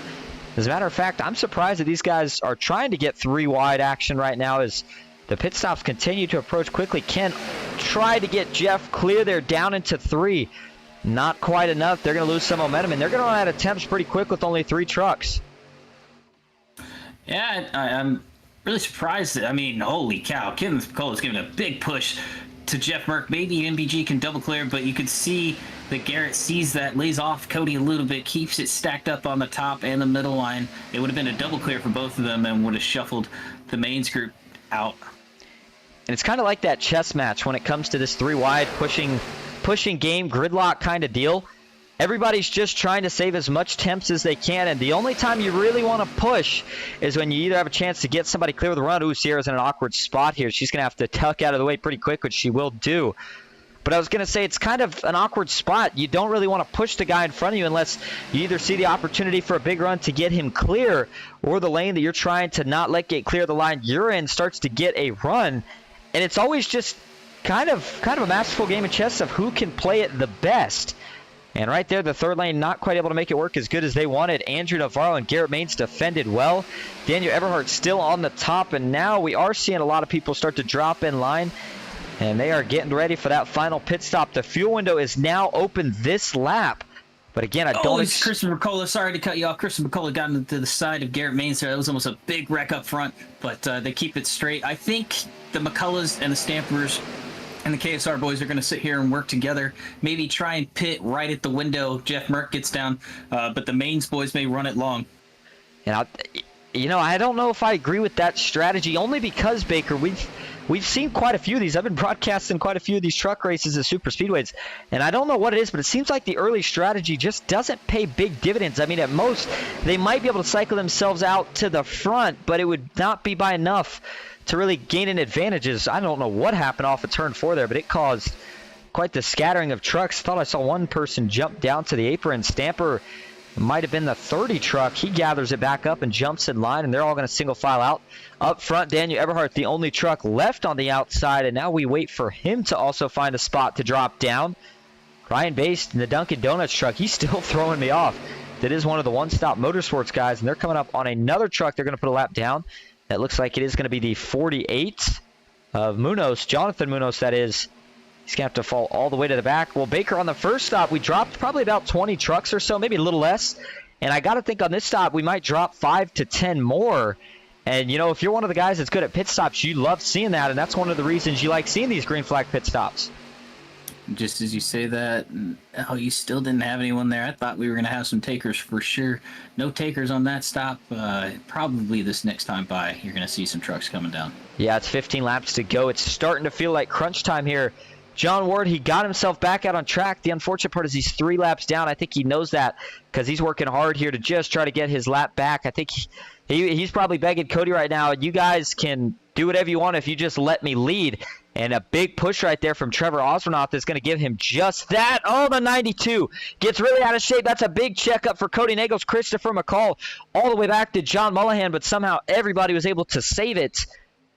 As a matter of fact, I'm surprised that these guys are trying to get 3 wide action right now as the pit stops continue to approach quickly. Ken tried to get Jeff clear there down into 3. Not quite enough. They're going to lose some momentum, and they're going to run out of attempts pretty quick with only 3 trucks. Yeah, I'm really surprised. I mean, holy cow. Ken McCall is giving a big push to Jeff Merck. Maybe MBG can double clear, but you can see that Garrett sees that, lays off Cody a little bit, keeps it stacked up on the top and the middle line. It would have been a double clear for both of them and would have shuffled the mains group out. And it's kind of like that chess match when it comes to this 3 wide pushing game, gridlock kind of deal. Everybody's just trying to save as much temps as they can, and the only time you really want to push is when you either have a chance to get somebody clear of the run. Ooh, Sierra's in an awkward spot here. She's going to have to tuck out of the way pretty quick, which she will do. But I was going to say it's kind of an awkward spot. You don't really want to push the guy in front of you unless you either see the opportunity for a big run to get him clear, or the lane that you're trying to not let get clear of the line you're in starts to get a run. And it's always just kind of a masterful game of chess of who can play it the best. And right there, the third lane not quite able to make it work as good as they wanted. Andrew Navarro and Garrett Maines defended well. Daniel Eberhardt still on the top, and now we are seeing a lot of people start to drop in line, and they are getting ready for that final pit stop. The fuel window is now open this lap. But again, I don't... it's Christian McCullough. Sorry to cut you off. Christian McCullough got into the side of Garrett Maines there. That was almost a big wreck up front, but they keep it straight. I think the McCulloughs and the Stampers and the KSR boys are going to sit here and work together, maybe try and pit right at the window. Jeff Merck gets down, but the Maines boys may run it long. And I don't know if I agree with that strategy, only because, Baker, we've seen quite a few of these. I've been broadcasting quite a few of these truck races at super speedways, and I don't know what it is, but it seems like the early strategy just doesn't pay big dividends. I mean, at most, they might be able to cycle themselves out to the front, but it would not be by enough to really gain an advantage. I don't know what happened off of turn 4 there, but it caused quite the scattering of trucks. Thought I saw one person jump down to the apron. Stamper might have been the 30 truck. He gathers it back up and jumps in line, and they're all going to single file out. Up front, Daniel Eberhardt, the only truck left on the outside, and now we wait for him to also find a spot to drop down. Ryan Baste in the Dunkin' Donuts truck, he's still throwing me off. That is one of the one-stop motorsports guys, and they're coming up on another truck. They're going to put a lap down. That looks like it is going to be the 48 of Munoz, Jonathan Munoz, that is. He's going to have to fall all the way to the back. Well, Baker, on the first stop, we dropped probably about 20 trucks or so, maybe a little less. And I got to think on this stop, we might drop 5 to 10 more. And, if you're one of the guys that's good at pit stops, you love seeing that. And that's one of the reasons you like seeing these green flag pit stops. Just as you say that, you still didn't have anyone there. I thought we were going to have some takers for sure. No takers on that stop. Probably this next time by, you're going to see some trucks coming down. Yeah, it's 15 laps to go. It's starting to feel like crunch time here. John Ward, he got himself back out on track. The unfortunate part is he's 3 laps down. I think he knows that because he's working hard here to just try to get his lap back. I think he's probably begging Cody right now, you guys can do whatever you want if you just let me lead. And a big push right there from Trevor Osronoff is going to give him just that. Oh, the 92 gets really out of shape. That's a big checkup for Cody Nagels, Christopher McCall, all the way back to John Mullahan, but somehow everybody was able to save it.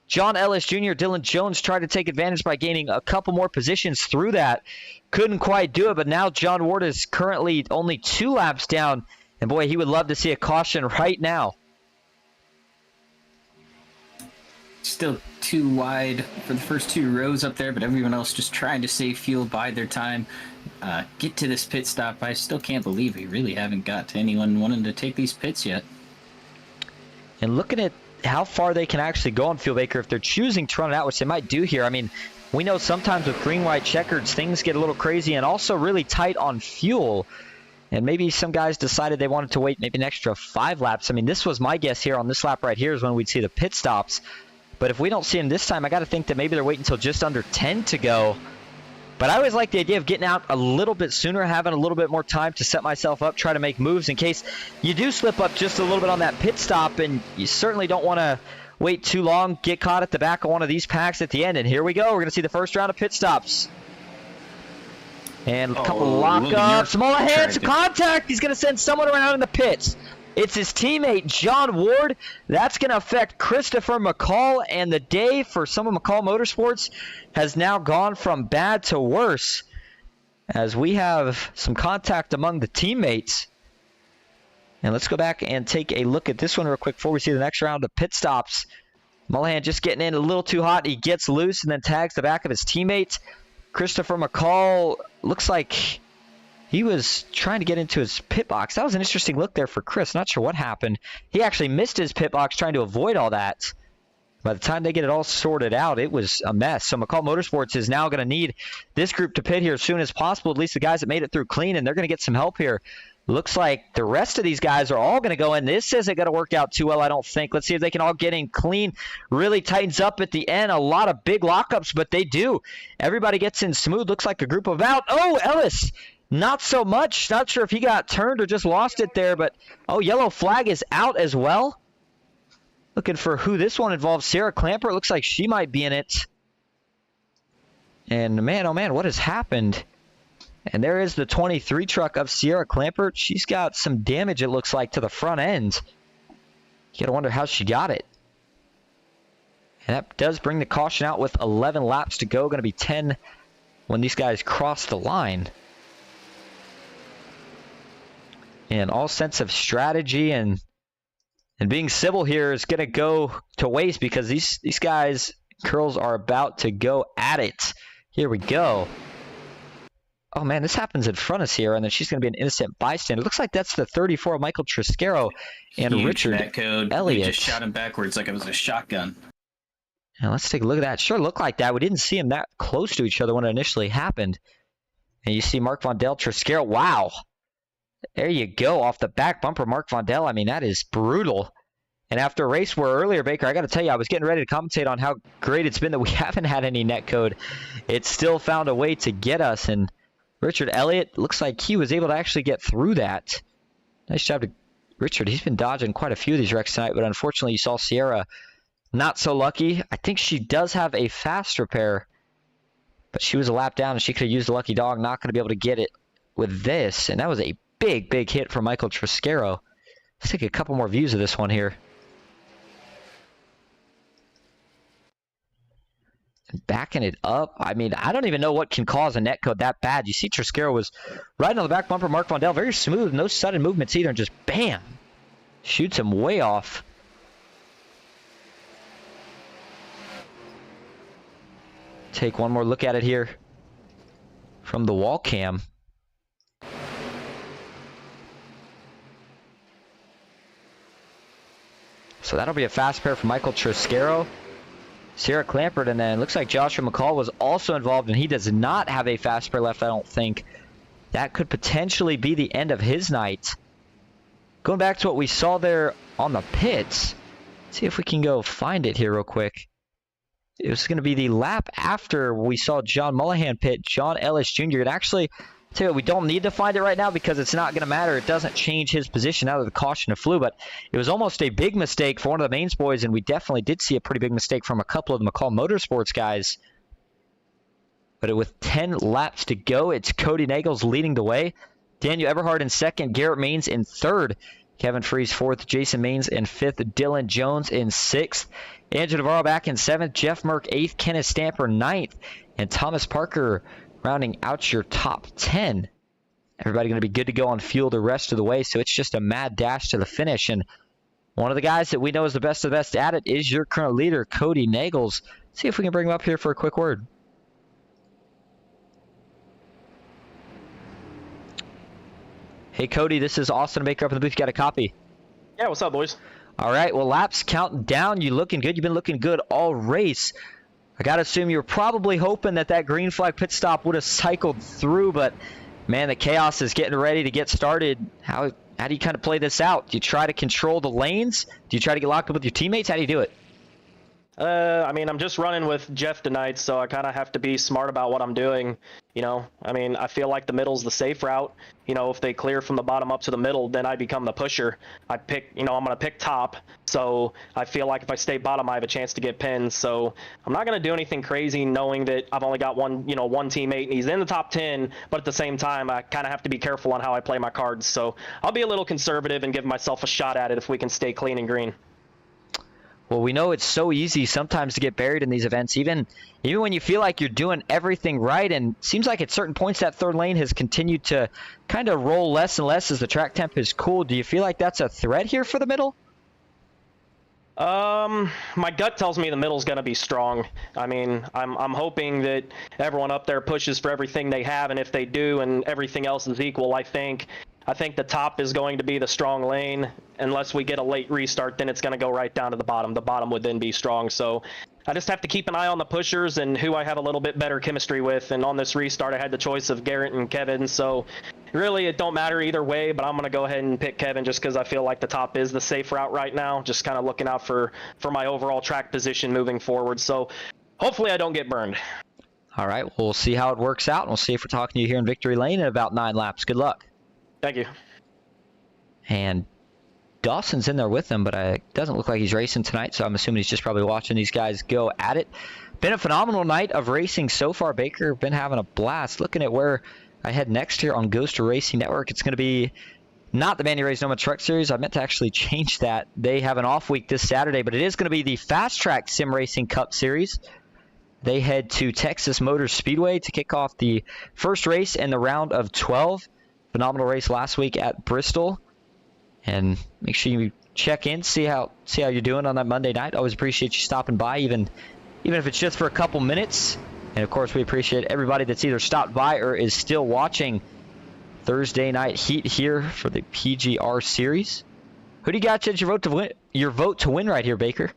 John Ellis Jr., Dylan Jones tried to take advantage by gaining a couple more positions through that. Couldn't quite do it, but now John Ward is currently only 2 laps down. And boy, he would love to see a caution right now. Still too wide for the first 2 rows up there, but everyone else just trying to save fuel, bide their time, get to this pit stop. I still can't believe we really haven't got to anyone wanting to take these pits yet. And looking at how far they can actually go on Fuel Baker, if they're choosing to run it out, which they might do here. I mean, we know sometimes with green, white checkers, things get a little crazy and also really tight on fuel. And maybe some guys decided they wanted to wait maybe an extra 5 laps. I mean, this was my guess here on this lap right here is when we'd see the pit stops. But if we don't see them this time, I got to think that maybe they're waiting until just under 10 to go. But I always like the idea of getting out a little bit sooner, having a little bit more time to set myself up, try to make moves in case you do slip up just a little bit on that pit stop, and you certainly don't want to wait too long, get caught at the back of one of these packs at the end. And here we go. We're going to see the first round of pit stops. And a couple lockups. Mullahan, some contact. He's going to send someone around in the pits. It's his teammate, John Ward. That's going to affect Christopher McCall, and the day for some of McCall Motorsports has now gone from bad to worse as we have some contact among the teammates. And let's go back and take a look at this one real quick before we see the next round of pit stops. Mullahan just getting in a little too hot. He gets loose and then tags the back of his teammates. Christopher McCall looks like he was trying to get into his pit box. That was an interesting look there for Chris. Not sure what happened. He actually missed his pit box trying to avoid all that. By the time they get it all sorted out, it was a mess. So McCall Motorsports is now going to need this group to pit here as soon as possible, at least the guys that made it through clean, and they're going to get some help here. Looks like the rest of these guys are all going to go in. This isn't going to work out too well, I don't think. Let's see if they can all get in clean. Really tightens up at the end. A lot of big lockups, but they do. Everybody gets in smooth. Looks like a group of out. Oh, Ellis, not so much. Not sure if he got turned or just lost it there, but oh, yellow flag is out as well. Looking for who this one involves. Sarah Clamper. It looks like she might be in it. And man, oh man, what has happened? And there is the 23 truck of Sierra Clampert. She's got some damage, it looks like, to the front end. You got to wonder how she got it. And that does bring the caution out with 11 laps to go. Going to be 10 when these guys cross the line. And all sense of strategy and being civil here is going to go to waste because these guys, girls, are about to go at it. Here we go. Oh, man, this happens in front of Sierra, and then she's going to be an innocent bystander. Looks like that's the 34, Michael Triscaro, and Huge Richard net code. Elliott. We just shot him backwards like it was a shotgun. Now, let's take a look at that. Sure looked like that. We didn't see them that close to each other when it initially happened. And you see Mark Vondel, Triscaro. Wow. There you go. Off the back bumper, Mark Vondel. I mean, that is brutal. And after a race where earlier, Baker, I got to tell you, I was getting ready to commentate on how great it's been that we haven't had any net code. It still found a way to get us, and Richard Elliott looks like he was able to actually get through that. Nice job to Richard. He's been dodging quite a few of these wrecks tonight, but unfortunately you saw Sierra not so lucky. I think she does have a fast repair, but she was a lap down and she could have used the lucky dog. Not going to be able to get it with this, and that was a big, big hit for Michael Triscaro. Let's take a couple more views of this one here. Backing it up. I mean, I don't even know what can cause a net code that bad. You see Triscaro was right on the back bumper. Mark Vondel, very smooth, no sudden movements either, and just bam, shoots him way off. Take one more look at it here from the wall cam. So that'll be a fast pair for Michael Triscaro. Sierra Clampert, and then looks like Joshua McCall was also involved, and he does not have a fast pair left, I don't think. That could potentially be the end of his night. Going back to what we saw there on the pits, see if we can go find it here real quick. It was going to be the lap after we saw John Mullahan pit, John Ellis Jr. It actually, tell you what, we don't need to find it right now because it's not going to matter. It doesn't change his position out of the caution of flew, but it was almost a big mistake for one of the mains boys, and we definitely did see a pretty big mistake from a couple of the McCall Motorsports guys. But with 10 laps to go, it's Cody Nagels leading the way. Daniel Eberhard in second, Garrett Maines in third, Kevin Freese fourth, Jason Maines in fifth, Dylan Jones in sixth, Andrew Navarro back in seventh, Jeff Merck eighth, Kenneth Stamper ninth, and Thomas Parker rounding out your top 10. Everybody going to be good to go on fuel the rest of the way, so it's just a mad dash to the finish. And one of the guys that we know is the best of the best at it is your current leader, Cody Nagels. See if we can bring him up here for a quick word. Hey, Cody, this is Austin Baker up in the booth. You got a copy? Yeah, what's up, boys? All right, well, laps counting down. You looking good. You've been looking good all race. I got to assume you were probably hoping that green flag pit stop would have cycled through, but, man, the chaos is getting ready to get started. How do you kind of play this out? Do you try to control the lanes? Do you try to get locked up with your teammates? How do you do it? I mean, I'm just running with Jeff tonight, so I kind of have to be smart about what I'm doing. I mean, I feel like the middle's the safe route. If they clear from the bottom up to the middle, then I become the pusher. I'm going to pick top. So I feel like if I stay bottom, I have a chance to get pinned. So I'm not going to do anything crazy knowing that I've only got one teammate and he's in the top 10. But at the same time, I kind of have to be careful on how I play my cards. So I'll be a little conservative and give myself a shot at it if we can stay clean and green. Well, we know it's so easy sometimes to get buried in these events, even when you feel like you're doing everything right. And it seems like at certain points that third lane has continued to kind of roll less and less as the track temp is cooled. Do you feel like that's a threat here for the middle? My gut tells me the middle's going to be strong. I mean, I'm hoping that everyone up there pushes for everything they have, and if they do and everything else is equal, I think the top is going to be the strong lane. Unless we get a late restart, then it's going to go right down to the bottom. The bottom would then be strong. So I just have to keep an eye on the pushers and who I have a little bit better chemistry with. And on this restart, I had the choice of Garrett and Kevin. So really, it don't matter either way, but I'm going to go ahead and pick Kevin just because I feel like the top is the safe route right now. Just kind of looking out for my overall track position moving forward. So hopefully I don't get burned. All right, we'll see how it works out. And we'll see if we're talking to you here in Victory Lane in about 9 laps. Good luck. Thank you. And Dawson's in there with them, but it doesn't look like he's racing tonight, so I'm assuming he's just probably watching these guys go at it. Been a phenomenal night of racing so far, Baker. Been having a blast. Looking at where I head next here on Ghost Racing Network, it's going to be not the Manny Ray's Noma Truck Series. I meant to actually change that. They have an off week this Saturday, but it is going to be the Fast Track Sim Racing Cup Series. They head to Texas Motor Speedway to kick off the first race in the round of 12. Phenomenal race last week at Bristol. And make sure you check in, see how you're doing on that Monday night. Always appreciate you stopping by, even if it's just for a couple minutes. And, of course, we appreciate everybody that's either stopped by or is still watching Thursday night heat here for the PGR Series. Who do you got as your vote to win right here, Baker?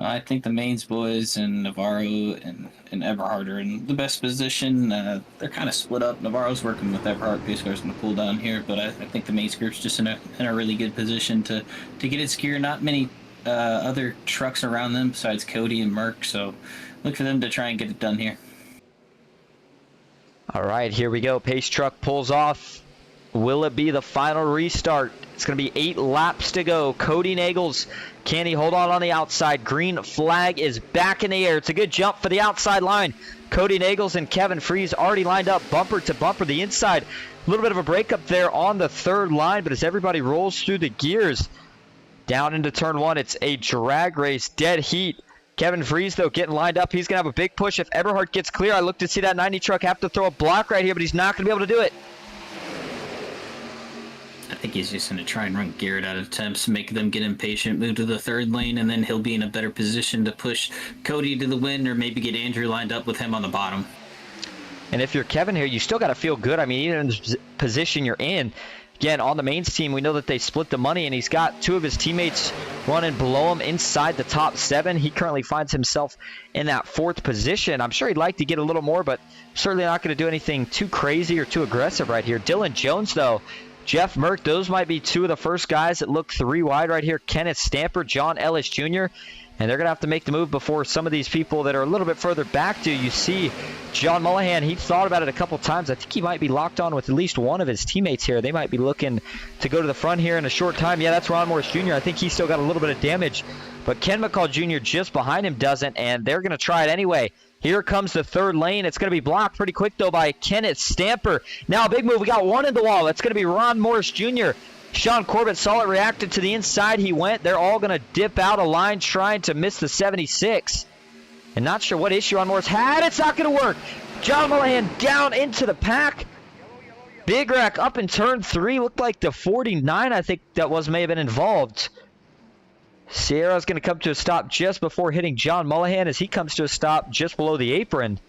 I think the Mains boys and Navarro and Eberhard are in the best position. They're kind of split up. Navarro's working with Eberhard. Pace car's going to pull down here, but I think the Mains group's just in a really good position to get its gear. Not many other trucks around them besides Cody and Merck, so look for them to try and get it done here. All right, here we go. Pace truck pulls off. Will it be the final restart? It's going to be 8 laps to go. Cody Nagels, can he hold on the outside? Green flag is back in the air. It's a good jump for the outside line. Cody Nagels and Kevin Freeze already lined up bumper to bumper. The inside, a little bit of a breakup there on the third line, but as everybody rolls through the gears, down into turn 1, it's a drag race, dead heat. Kevin Freeze, though, getting lined up. He's going to have a big push. If Eberhard gets clear, I look to see that 90 truck have to throw a block right here, but he's not going to be able to do it. I think he's just going to try and run Garrett out of attempts, make them get impatient, move to the third lane, and then he'll be in a better position to push Cody to the win or maybe get Andrew lined up with him on the bottom. And if you're Kevin here, you still got to feel good. I mean, even in the position you're in, again, on the mains team, we know that they split the money, and he's got 2 of his teammates running below him inside the top 7. He currently finds himself in that 4th position. I'm sure he'd like to get a little more, but certainly not going to do anything too crazy or too aggressive right here. Dylan Jones, though, Jeff Merck, those might be 2 of the first guys that look 3 wide right here. Kenneth Stamper, John Ellis Jr., and they're going to have to make the move before some of these people that are a little bit further back do. You see John Mullahan, he thought about it a couple times. I think he might be locked on with at least one of his teammates here. They might be looking to go to the front here in a short time. Yeah, that's Ron Morris Jr. I think he's still got a little bit of damage, but Ken McCall Jr. just behind him doesn't, and they're going to try it anyway. Here comes the third lane. It's going to be blocked pretty quick, though, by Kenneth Stamper. Now a big move. We got one in the wall. It's going to be Ron Morris Jr. Sean Corbett saw it, reacted to the inside. He went. They're all going to dip out a line trying to miss the 76. And not sure what issue Ron Morris had. It's not going to work. John Mullahan down into the pack. Big Rack up in turn 3. Looked like the 49, I think that may have been involved. Sierra's going to come to a stop just before hitting John Mullahan as he comes to a stop just below the apron.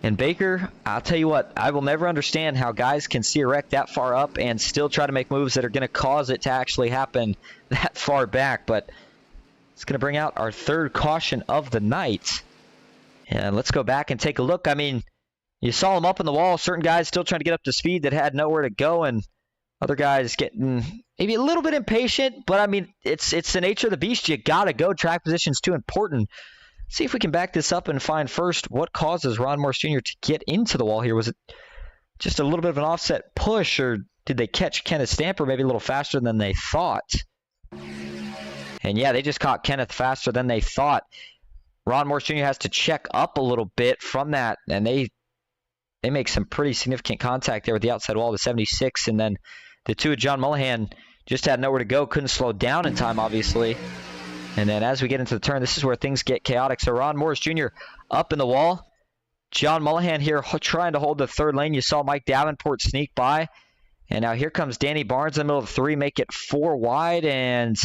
And Baker, I'll tell you what, I will never understand how guys can see a wreck that far up and still try to make moves that are going to cause it to actually happen that far back. But it's going to bring out our third caution of the night. And let's go back and take a look. I mean, you saw him up in the wall. Certain guys still trying to get up to speed that had nowhere to go, and other guys getting maybe a little bit impatient. But, I mean, it's the nature of the beast. You got to go. Track position's too important. See if we can back this up and find first what causes Ron Morris Jr. to get into the wall here. Was it just a little bit of an offset push, or did they catch Kenneth Stamper maybe a little faster than they thought? And yeah, they just caught Kenneth faster than they thought. Ron Morris Jr. has to check up a little bit from that, and they make some pretty significant contact there with the outside wall, the 76, and then the two of John Mullihan just had nowhere to go, couldn't slow down in time, obviously. And then as we get into the turn, this is where things get chaotic. So Ron Morris Jr. up in the wall. John Mullihan here trying to hold the third lane. You saw Mike Davenport sneak by. And now here comes Danny Barnes in the middle of 3, make it 4 wide. And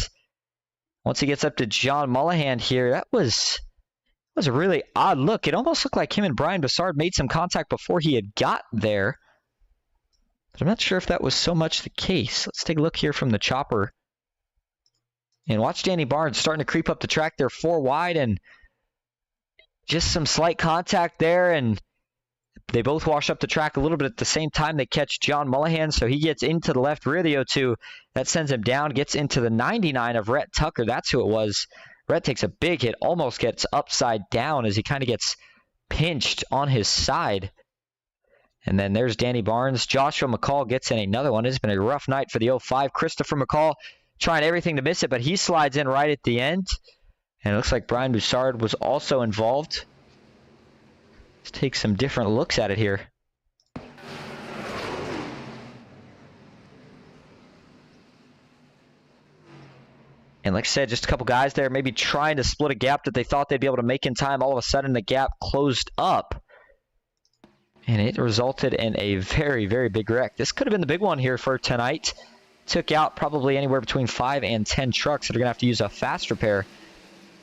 once he gets up to John Mullihan here, that was a really odd look. It almost looked like him and Brian Bassard made some contact before he had got there. But I'm not sure if that was so much the case. Let's take a look here from the chopper. And watch Danny Barnes starting to creep up the track there 4 wide, and just some slight contact there, and they both wash up the track a little bit at the same time. They catch John Mullihan, so he gets into the left rear of the O2. That sends him down, gets into the 99 of Rhett Tucker. That's who it was. Rhett takes a big hit, almost gets upside down as he kind of gets pinched on his side. And then there's Danny Barnes. Joshua McCall gets in another one. It's been a rough night for the 05. Christopher McCall trying everything to miss it, but he slides in right at the end. And it looks like Brian Boussard was also involved. Let's take some different looks at it here. And like I said, just a couple guys there maybe trying to split a gap that they thought they'd be able to make in time. All of a sudden, the gap closed up. And it resulted in a very, very big wreck. This could have been the big one here for tonight. Took out probably anywhere between 5 and 10 trucks that are going to have to use a fast repair.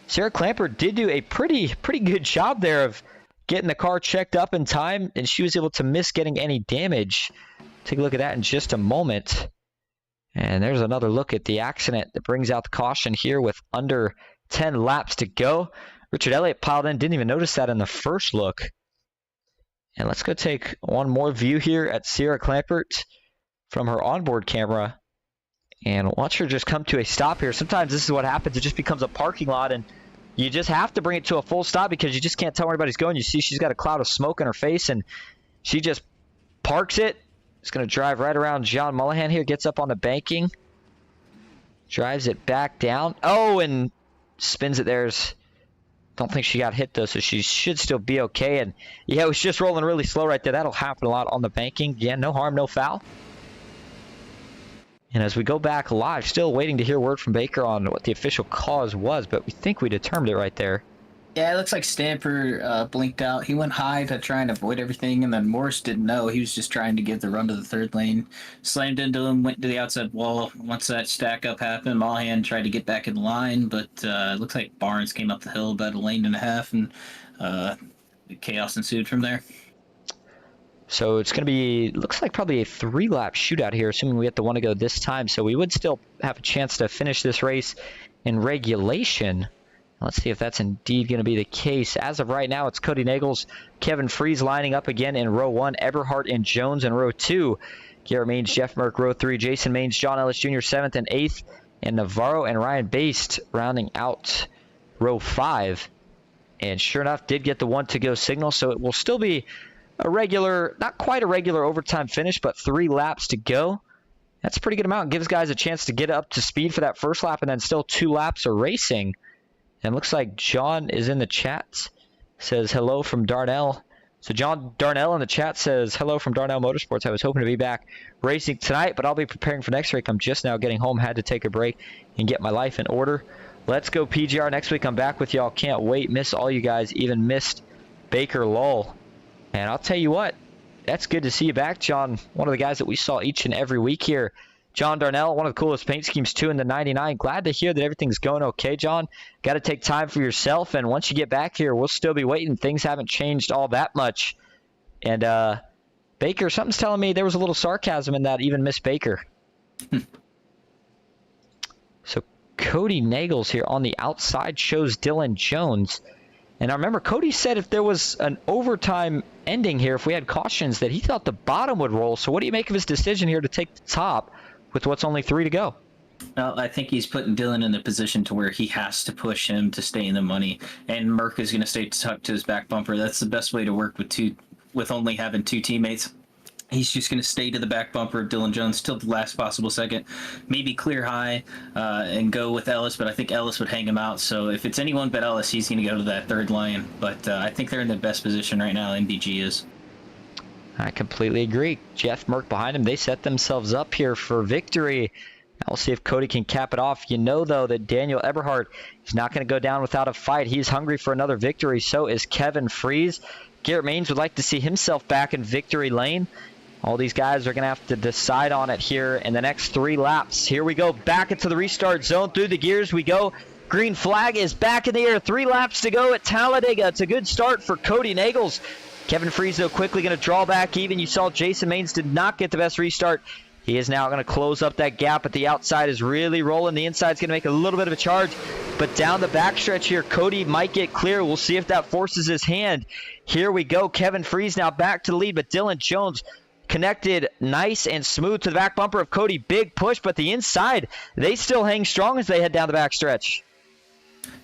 Sarah Clamper did do a pretty good job there of getting the car checked up in time, and she was able to miss getting any damage. Take a look at that in just a moment. And there's another look at the accident that brings out the caution here with under 10 laps to go. Richard Elliott piled in, didn't even notice that in the first look. And let's go take one more view here at Sierra Clampert from her onboard camera. And watch her just come to a stop here. Sometimes this is what happens. It just becomes a parking lot, and you just have to bring it to a full stop because you just can't tell where anybody's going. You see she's got a cloud of smoke in her face, and she just parks it. It's going to drive right around John Mullihan here. Gets up on the banking. Drives it back down. Oh, and spins it there. Don't think she got hit, though, so she should still be okay. And, yeah, it was just rolling really slow right there. That'll happen a lot on the banking. Yeah, no harm, no foul. And as we go back live, still waiting to hear word from Baker on what the official cause was, but we think we determined it right there. Yeah, it looks like Stamper blinked out. He went high to try and avoid everything, and then Morris didn't know. He was just trying to give the run to the third lane. Slammed into him, went to the outside wall. Once that stack up happened, Mullihan tried to get back in line, but it looks like Barnes came up the hill about a lane and a half, and chaos ensued from there. So it's going to be, looks like probably a 3-lap shootout here, assuming we get the one to go this time. So we would still have a chance to finish this race in regulation. Let's see if that's indeed going to be the case. As of right now, it's Cody Nagels, Kevin Freeze lining up again in row 1, Eberhardt and Jones in row 2, Garrett Maines, Jeff Merck, row 3, Jason Maines, John Ellis Jr., 7th and 8th, and Navarro and Ryan Baste rounding out row 5. And sure enough, did get the one to go signal, so it will still be a regular, not quite a regular overtime finish, but 3 laps to go. That's a pretty good amount. Gives guys a chance to get up to speed for that first lap, and then still 2 laps of racing. And looks like John is in the chat. Says hello from Darnell. So John Darnell in the chat says hello from Darnell Motorsports. I was hoping to be back racing tonight, but I'll be preparing for next week. I'm just now getting home. Had to take a break and get my life in order. Let's go PGR next week. I'm back with y'all. Can't wait. Miss all you guys. Even missed Baker Lull. And I'll tell you what, that's good to see you back, John. One of the guys that we saw each and every week here. John Darnell, one of the coolest paint schemes, too, in the 99. Glad to hear that everything's going okay, John. Got to take time for yourself, and once you get back here, we'll still be waiting. Things haven't changed all that much. And Baker, something's telling me there was a little sarcasm in that, even Miss Baker. So Cody Nagels here on the outside shows Dylan Jones. And I remember Cody said if there was an overtime ending here, if we had cautions, that he thought the bottom would roll. So what do you make of his decision here to take the top with what's only 3 to go? Well, I think he's putting Dylan in the position to where he has to push him to stay in the money, and Merck is going to stay tucked to his back bumper. That's the best way to work with only having 2 teammates. He's just going to stay to the back bumper of Dylan Jones till the last possible second. Maybe clear high and go with Ellis, but I think Ellis would hang him out. So if it's anyone but Ellis, he's going to go to that third line. But I think they're in the best position right now, MDG is. I completely agree. Jeff Merck behind him. They set themselves up here for victory. Now we'll see if Cody can cap it off. You know, though, that Daniel Eberhardt is not going to go down without a fight. He's hungry for another victory. So is Kevin Freeze. Garrett Maines would like to see himself back in victory lane. All these guys are going to have to decide on it here in the next 3 laps. Here we go, back into the restart zone. Through the gears we go. Green flag is back in the air. 3 laps to go at Talladega. It's a good start for Cody Nagels. Kevin Freeze, though, quickly going to draw back even. You saw Jason Maines did not get the best restart. He is now going to close up that gap, but the outside is really rolling. The inside is going to make a little bit of a charge. But down the backstretch here, Cody might get clear. We'll see if that forces his hand. Here we go. Kevin Freeze now back to the lead, but Dylan Jones connected nice and smooth to the back bumper of Cody. Big push, but the inside, they still hang strong as they head down the backstretch.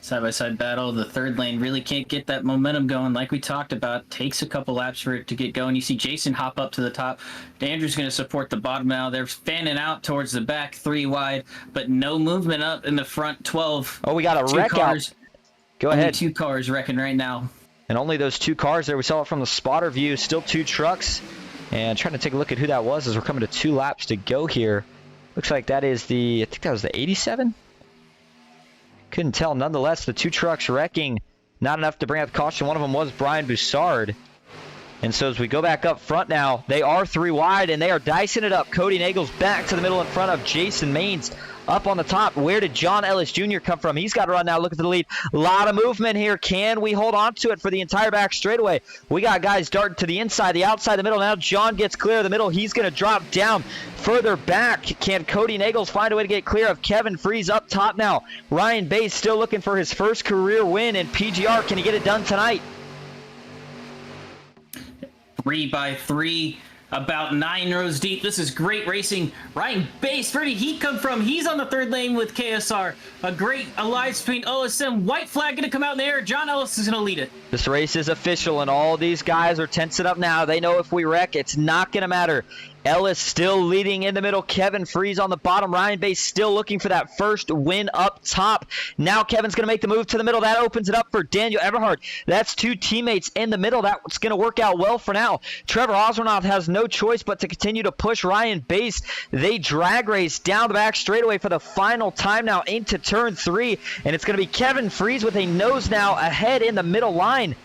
Side-by-side battle. The third lane really can't get that momentum going like we talked about. Takes a couple laps for it to get going. You see Jason hop up to the top. Andrew's going to support the bottom now. They're fanning out towards the back 3 wide, but no movement up in the front 12. Oh, we got a wreck out. Go ahead. 2 cars wrecking right now. And only those 2 cars there. We saw it from the spotter view. Still 2 trucks. And trying to take a look at who that was as we're coming to 2 laps to go here. Looks like that is I think that was the 87? Couldn't tell. Nonetheless, the 2 trucks wrecking. Not enough to bring out the caution. One of them was Brian Boussard. And so as we go back up front now, they are 3 wide and they are dicing it up. Cody Nagels back to the middle in front of Jason Maines. Up on the top, where did John Ellis Jr. come from? He's got to run now. Look at the lead. A lot of movement here. Can we hold on to it for the entire back straightaway? We got guys darting to the inside, the outside, the middle. Now John gets clear of the middle. He's going to drop down further back. Can Cody Nagels find a way to get clear of Kevin Freeze up top now? Ryan Bates still looking for his first career win in PGR. Can he get it done tonight? 3x3. About 9 rows deep. This is great racing. Ryan Bass, where did he come from? He's on the third lane with KSR. A great alliance between OSM. White flag going to come out in the air. John Ellis is going to lead it. This race is official, and all these guys are tensing up now. They know if we wreck, it's not going to matter. Ellis still leading in the middle. Kevin Freeze on the bottom. Ryan Bass still looking for that first win up top. Now Kevin's going to make the move to the middle. That opens it up for Daniel Eberhardt. That's 2 teammates in the middle. That's going to work out well for now. Trevor Oswald has no choice but to continue to push Ryan Bass. They drag race down the back straightaway for the final time now into turn 3. And it's going to be Kevin Freeze with a nose now ahead in the middle line.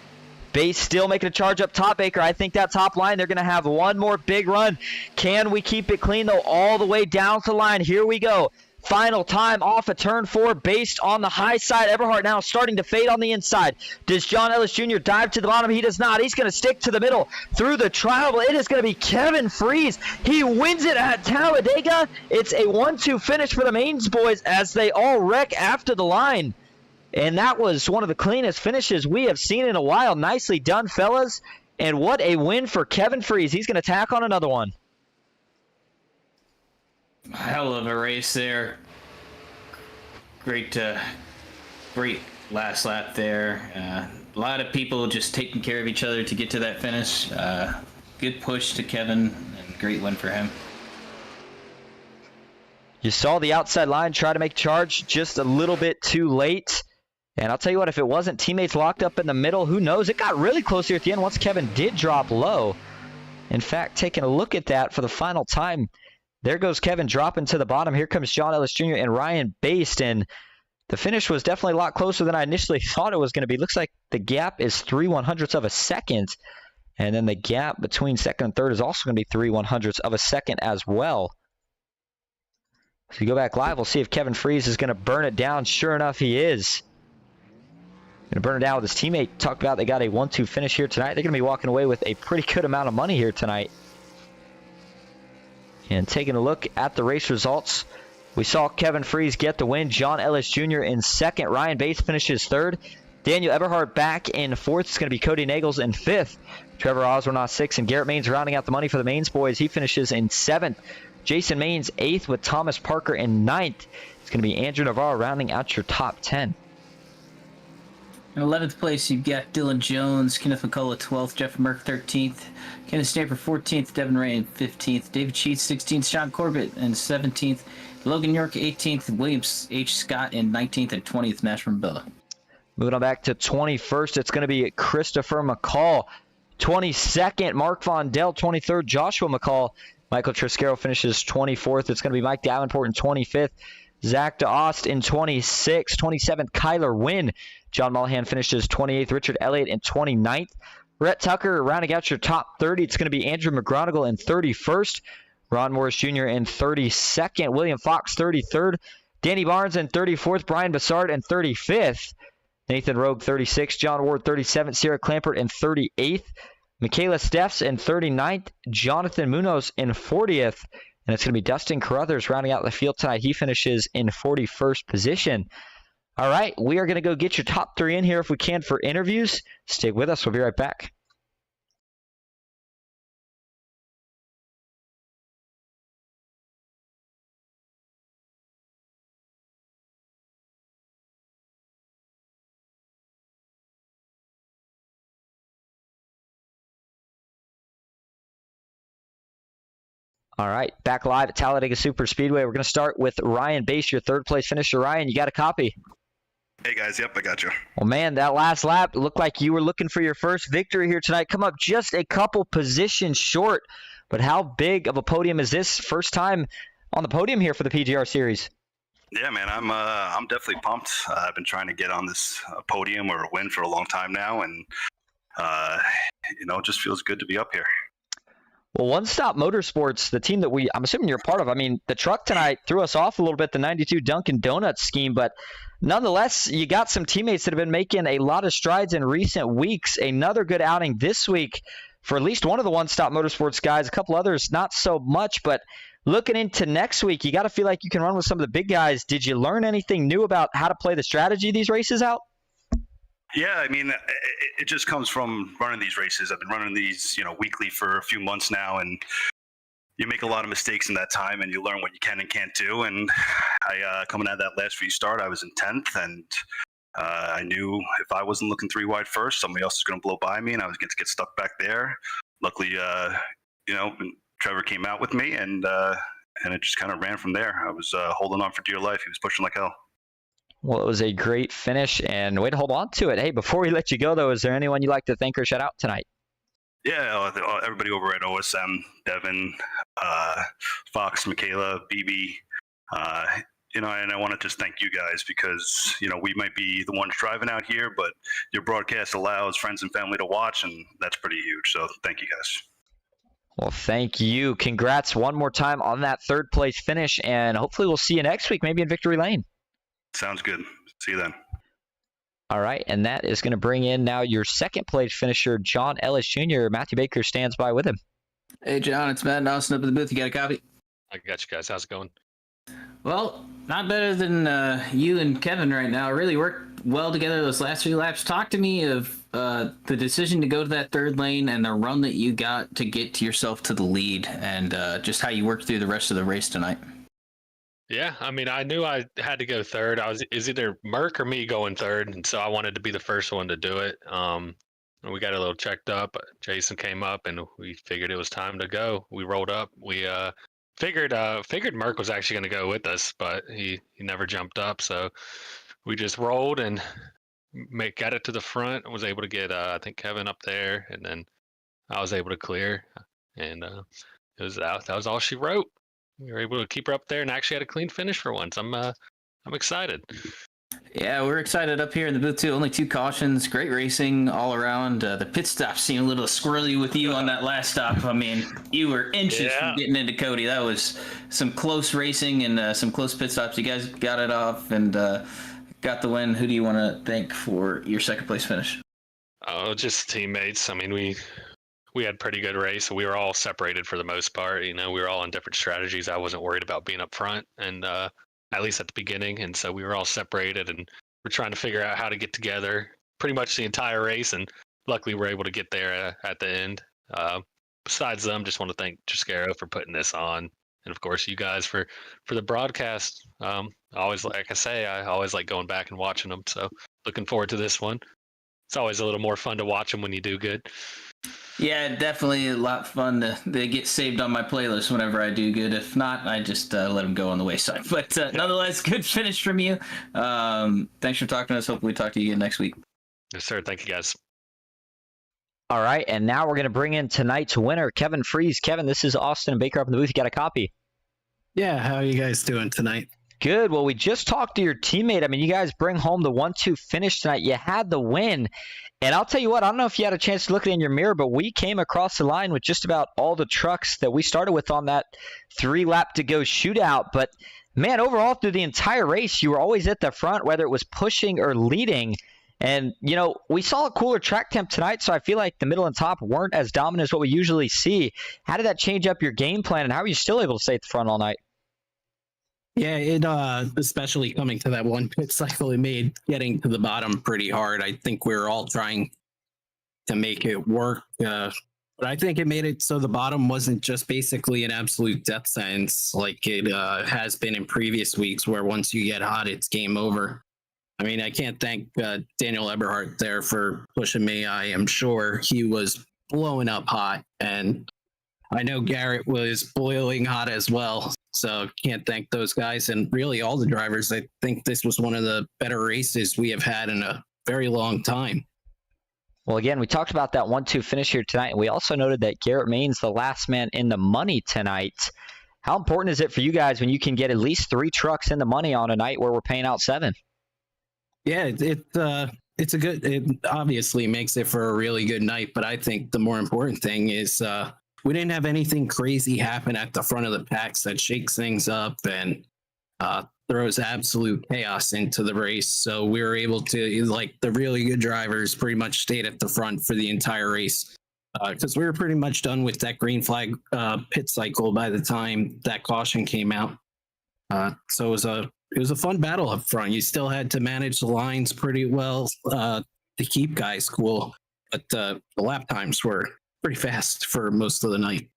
Bass still making a charge up top, Baker. I think that top line, they're going to have one more big run. Can we keep it clean, though, all the way down to the line? Here we go. Final time off of turn 4, based on the high side. Eberhardt now starting to fade on the inside. Does John Ellis Jr. dive to the bottom? He does not. He's going to stick to the middle through the trial. It is going to be Kevin Freeze. He wins it at Talladega. It's a 1-2 finish for the Maines boys as they all wreck after the line. And that was one of the cleanest finishes we have seen in a while. Nicely done, fellas. And what a win for Kevin Freeze. He's going to tack on another one. Hell of a race there. Great last lap there. A lot of people just taking care of each other to get to that finish. Good push to Kevin, and great win for him. You saw the outside line try to make charge just a little bit too late. And I'll tell you what, if it wasn't teammates locked up in the middle, who knows? It got really close here at the end once Kevin did drop low. In fact, taking a look at that for the final time, there goes Kevin dropping to the bottom. Here comes John Ellis Jr. and Ryan Bass. And the finish was definitely a lot closer than I initially thought it was going to be. Looks like the gap is 3/100ths of a second. And then the gap between second and third is also going to be 3/100ths of a second as well. So you go back live, we'll see if Kevin Freeze is going to burn it down. Sure enough, he is. Going to burn it down with his teammate. Talked about they got a 1-2 finish here tonight. They're going to be walking away with a pretty good amount of money here tonight. And taking a look at the race results, we saw Kevin Freese get the win. John Ellis Jr. in second. Ryan Bates finishes third. Daniel Eberhardt back in fourth. It's going to be Cody Nagels in fifth. Trevor Osborne on sixth. And Garrett Maines rounding out the money for the Maines boys. He finishes in seventh. Jason Maines eighth with Thomas Parker in ninth. It's going to be Andrew Navarro rounding out your top 10. In 11th place, you've got Dylan Jones, Kenneth McCullough 12th, Jeff Merck 13th, Kenneth Stamper 14th, Devin Ray in 15th, David Sheets 16th, Sean Corbett in 17th, Logan York 18th, Williams H. Scott in 19th and 20th, Nash from Billa. Moving on back to 21st, it's going to be Christopher McCall. 22nd, Mark Von Dell. 23rd, Joshua McCall. Michael Triscaro finishes 24th. It's going to be Mike Davenport in 25th. Zach DeOst in 26th. 27th, Kyler Wynn. John Mullahan finishes 28th. Richard Elliott in 29th. Rhett Tucker rounding out your top 30. It's going to be Andrew McGronigle in 31st. Ron Morris Jr. in 32nd. William Fox 33rd. Danny Barnes in 34th. Brian Bassard in 35th. Nathan Rogue 36th. John Ward 37th. Sarah Clampert in 38th. Michaela Steffs in 39th. Jonathan Munoz in 40th. And it's going to be Dustin Carruthers rounding out the field tonight. He finishes in 41st position. All right, we are going to go get your top 3 in here if we can for interviews. Stay with us. We'll be right back. All right, back live at Talladega Superspeedway. We're going to start with Ryan Bass, your third place finisher. Ryan, you got a copy? Hey guys, yep, I got you. Well, man, that last lap looked like you were looking for your first victory here tonight. Come up just a couple positions short, but how big of a podium is this? First time on the podium here for the PGR Series. Yeah, man, I'm definitely pumped. I've been trying to get on this podium or a win for a long time now, and it just feels good to be up here. Well, One Stop Motorsports, the team that I'm assuming you're a part of. I mean, the truck tonight threw us off a little bit, the 92 Dunkin' Donuts scheme, but nonetheless, you got some teammates that have been making a lot of strides in recent weeks. Another good outing this week for at least one of the One Stop Motorsports guys. A couple others, not so much, but looking into next week, you got to feel like you can run with some of the big guys. Did you learn anything new about how to play the strategy of these races out? Yeah, I mean, it just comes from running these races. I've been running these, weekly for a few months now, and you make a lot of mistakes in that time, and you learn what you can and can't do. And I, coming out of that last restart, I was in 10th, and I knew if I wasn't looking 3 wide first, somebody else was going to blow by me, and I was going to get stuck back there. Luckily, Trevor came out with me, and it just kind of ran from there. I was holding on for dear life. He was pushing like hell. Well, it was a great finish and way to hold on to it. Hey, before we let you go, though, is there anyone you'd like to thank or shout out tonight? Yeah, everybody over at OSM, Devin, Fox, Michaela, BB, and I want to just thank you guys because, we might be the ones driving out here, but your broadcast allows friends and family to watch, and that's pretty huge. So thank you guys. Well, thank you. Congrats one more time on that third place finish, and hopefully we'll see you next week, maybe in Victory Lane. Sounds good. See you then. All right, and that is going to bring in now your second place finisher, John Ellis Jr. Matthew Baker stands by with him. Hey, John, it's Matt Dawson up in the booth. You got a copy? I got you guys. How's it going? Well, not better than you and Kevin right now. Really worked well together those last 3 laps. Talk to me of the decision to go to that third lane and the run that you got to get to yourself to the lead and just how you worked through the rest of the race tonight. Yeah, I mean, I knew I had to go third. Is either Merck or me going third, and so I wanted to be the first one to do it. We got a little checked up. Jason came up, and we figured it was time to go. We rolled up. We figured Merck was actually going to go with us, but he never jumped up. So we just rolled and got it to the front. I was able to get I think Kevin up there, and then I was able to clear, and that was all she wrote. We were able to keep her up there and actually had a clean finish for once. I'm excited. Yeah, we're excited up here in the booth too. Only 2 cautions, great racing all around. The pit stop seemed a little squirrely with you on that last stop. I mean, you were inches from getting into Cody. That was some close racing and some close pit stops. You guys got it off and got got the win. Who do you want to thank for your second place finish? Oh, just teammates. I mean, we had pretty good race. We were all separated for the most part. You know, we were all on different strategies. I wasn't worried about being up front, and at least at the beginning. And so we were all separated, and we're trying to figure out how to get together pretty much the entire race. And luckily, we're able to get there at the end. Besides them, just want to thank Triscaro for putting this on, and of course, you guys for the broadcast. Always, like I say, I always like going back and watching them. So looking forward to this one. It's always a little more fun to watch them when you do good. Yeah, definitely a lot of fun. They get saved on my playlist whenever I do good. If not, I just let them go on the wayside. But nonetheless, good finish from you. Thanks for talking to us. Hopefully talk to you again next week. Yes, sir. Thank you, guys. All right, and now we're going to bring in tonight's winner, Kevin Freeze. Kevin, this is Austin and Baker up in the booth. You got a copy? Yeah, how are you guys doing tonight? Good. Well, we just talked to your teammate. I mean, you guys bring home the 1-2 finish tonight. You had the win. And I'll tell you what, I don't know if you had a chance to look in your mirror, but we came across the line with just about all the trucks that we started with on that 3-lap-to-go shootout. But, man, overall, through the entire race, you were always at the front, whether it was pushing or leading. And, you know, we saw a cooler track temp tonight, so I feel like the middle and top weren't as dominant as what we usually see. How did that change up your game plan, and how are you still able to stay at the front all night? Yeah, it especially coming to that one pit cycle, it made getting to the bottom pretty hard. I think we were all trying to make it work. But I think it made it so the bottom wasn't just basically an absolute death sentence like it has been in previous weeks, where once you get hot, it's game over. I mean, I can't thank Daniel Eberhardt there for pushing me. I am sure he was blowing up hot, and I know Garrett was boiling hot as well. So can't thank those guys and really all the drivers. I think this was one of the better races we have had in a very long time. Well, again, we talked about that 1-2 finish here tonight, and we also noted that Garrett Main's the last man in the money tonight. How important is it for you guys when you can get at least 3 trucks in the money on a night where we're paying out 7? Yeah, it's a good. It obviously makes it for a really good night, but I think the more important thing is we didn't have anything crazy happen at the front of the packs that shakes things up and throws absolute chaos into the race. So we were able to, like, the really good drivers pretty much stayed at the front for the entire race because we were pretty much done with that green flag pit cycle by the time that caution came out. So it was a fun battle up front. You still had to manage the lines pretty well to keep guys cool, but the lap times were pretty fast for most of the night.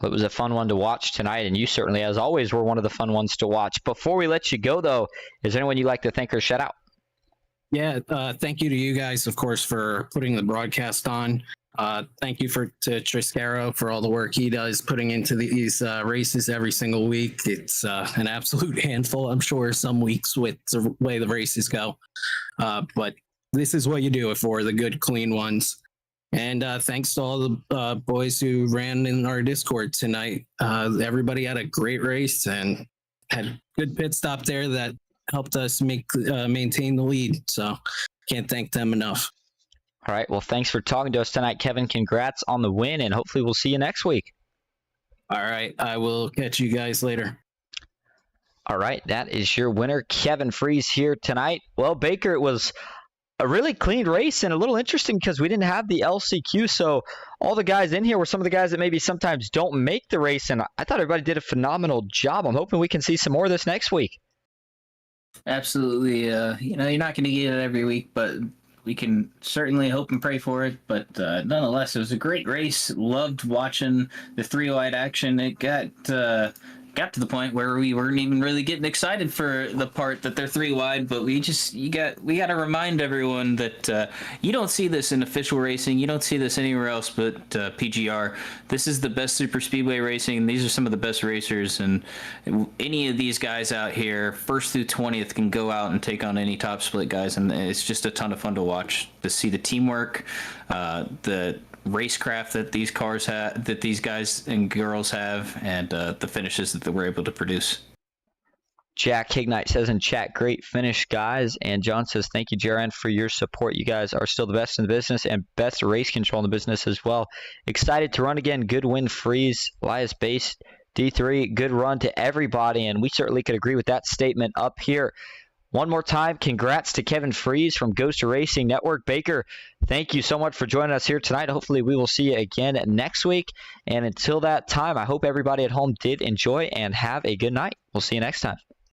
It was a fun one to watch tonight, and you certainly, as always, were one of the fun ones to watch. Before we let you go, though, is there anyone you'd like to thank or shout out? Yeah, thank you to you guys, of course, for putting the broadcast on. Thank you to Triscaro for all the work he does putting into these races every single week. It's an absolute handful, I'm sure, some weeks with the way the races go. But this is what you do it for, the good, clean ones. And thanks to all the boys who ran in our Discord tonight. Everybody had a great race and had a good pit stop there that helped us maintain the lead. So can't thank them enough. All right. Well, thanks for talking to us tonight, Kevin. Congrats on the win, and hopefully we'll see you next week. All right. I will catch you guys later. All right. That is your winner, Kevin Freeze, here tonight. Well, Baker, it was a really clean race and a little interesting because we didn't have the LCQ. So all the guys in here were some of the guys that maybe sometimes don't make the race. And I thought everybody did a phenomenal job. I'm hoping we can see some more of this next week. Absolutely. You're not going to get it every week, but we can certainly hope and pray for it. But nonetheless, it was a great race. Loved watching the 3-wide action. It got to the point where we weren't even really getting excited for the part that they're 3-wide, but we got to remind everyone that you don't see this in official racing. You don't see this anywhere else but PGR. This is the best super speedway racing. These are some of the best racers, and any of these guys out here, 1st through 20th, can go out and take on any top split guys, and it's just a ton of fun to watch, to see the teamwork, the racecraft that these cars have, that these guys and girls have, and the finishes that we're able to produce. Jack Hignite says in chat, great finish, guys. And John says, thank you, Jaron, for your support. You guys are still the best in the business and best race control in the business as well. Excited to run again. Good win, Freeze. Elias Base, D3, good run to everybody. And we certainly could agree with that statement up here. One more time, congrats to Kevin Fries from Ghost Racing Network. Baker, thank you so much for joining us here tonight. Hopefully we will see you again next week. And until that time, I hope everybody at home did enjoy and have a good night. We'll see you next time.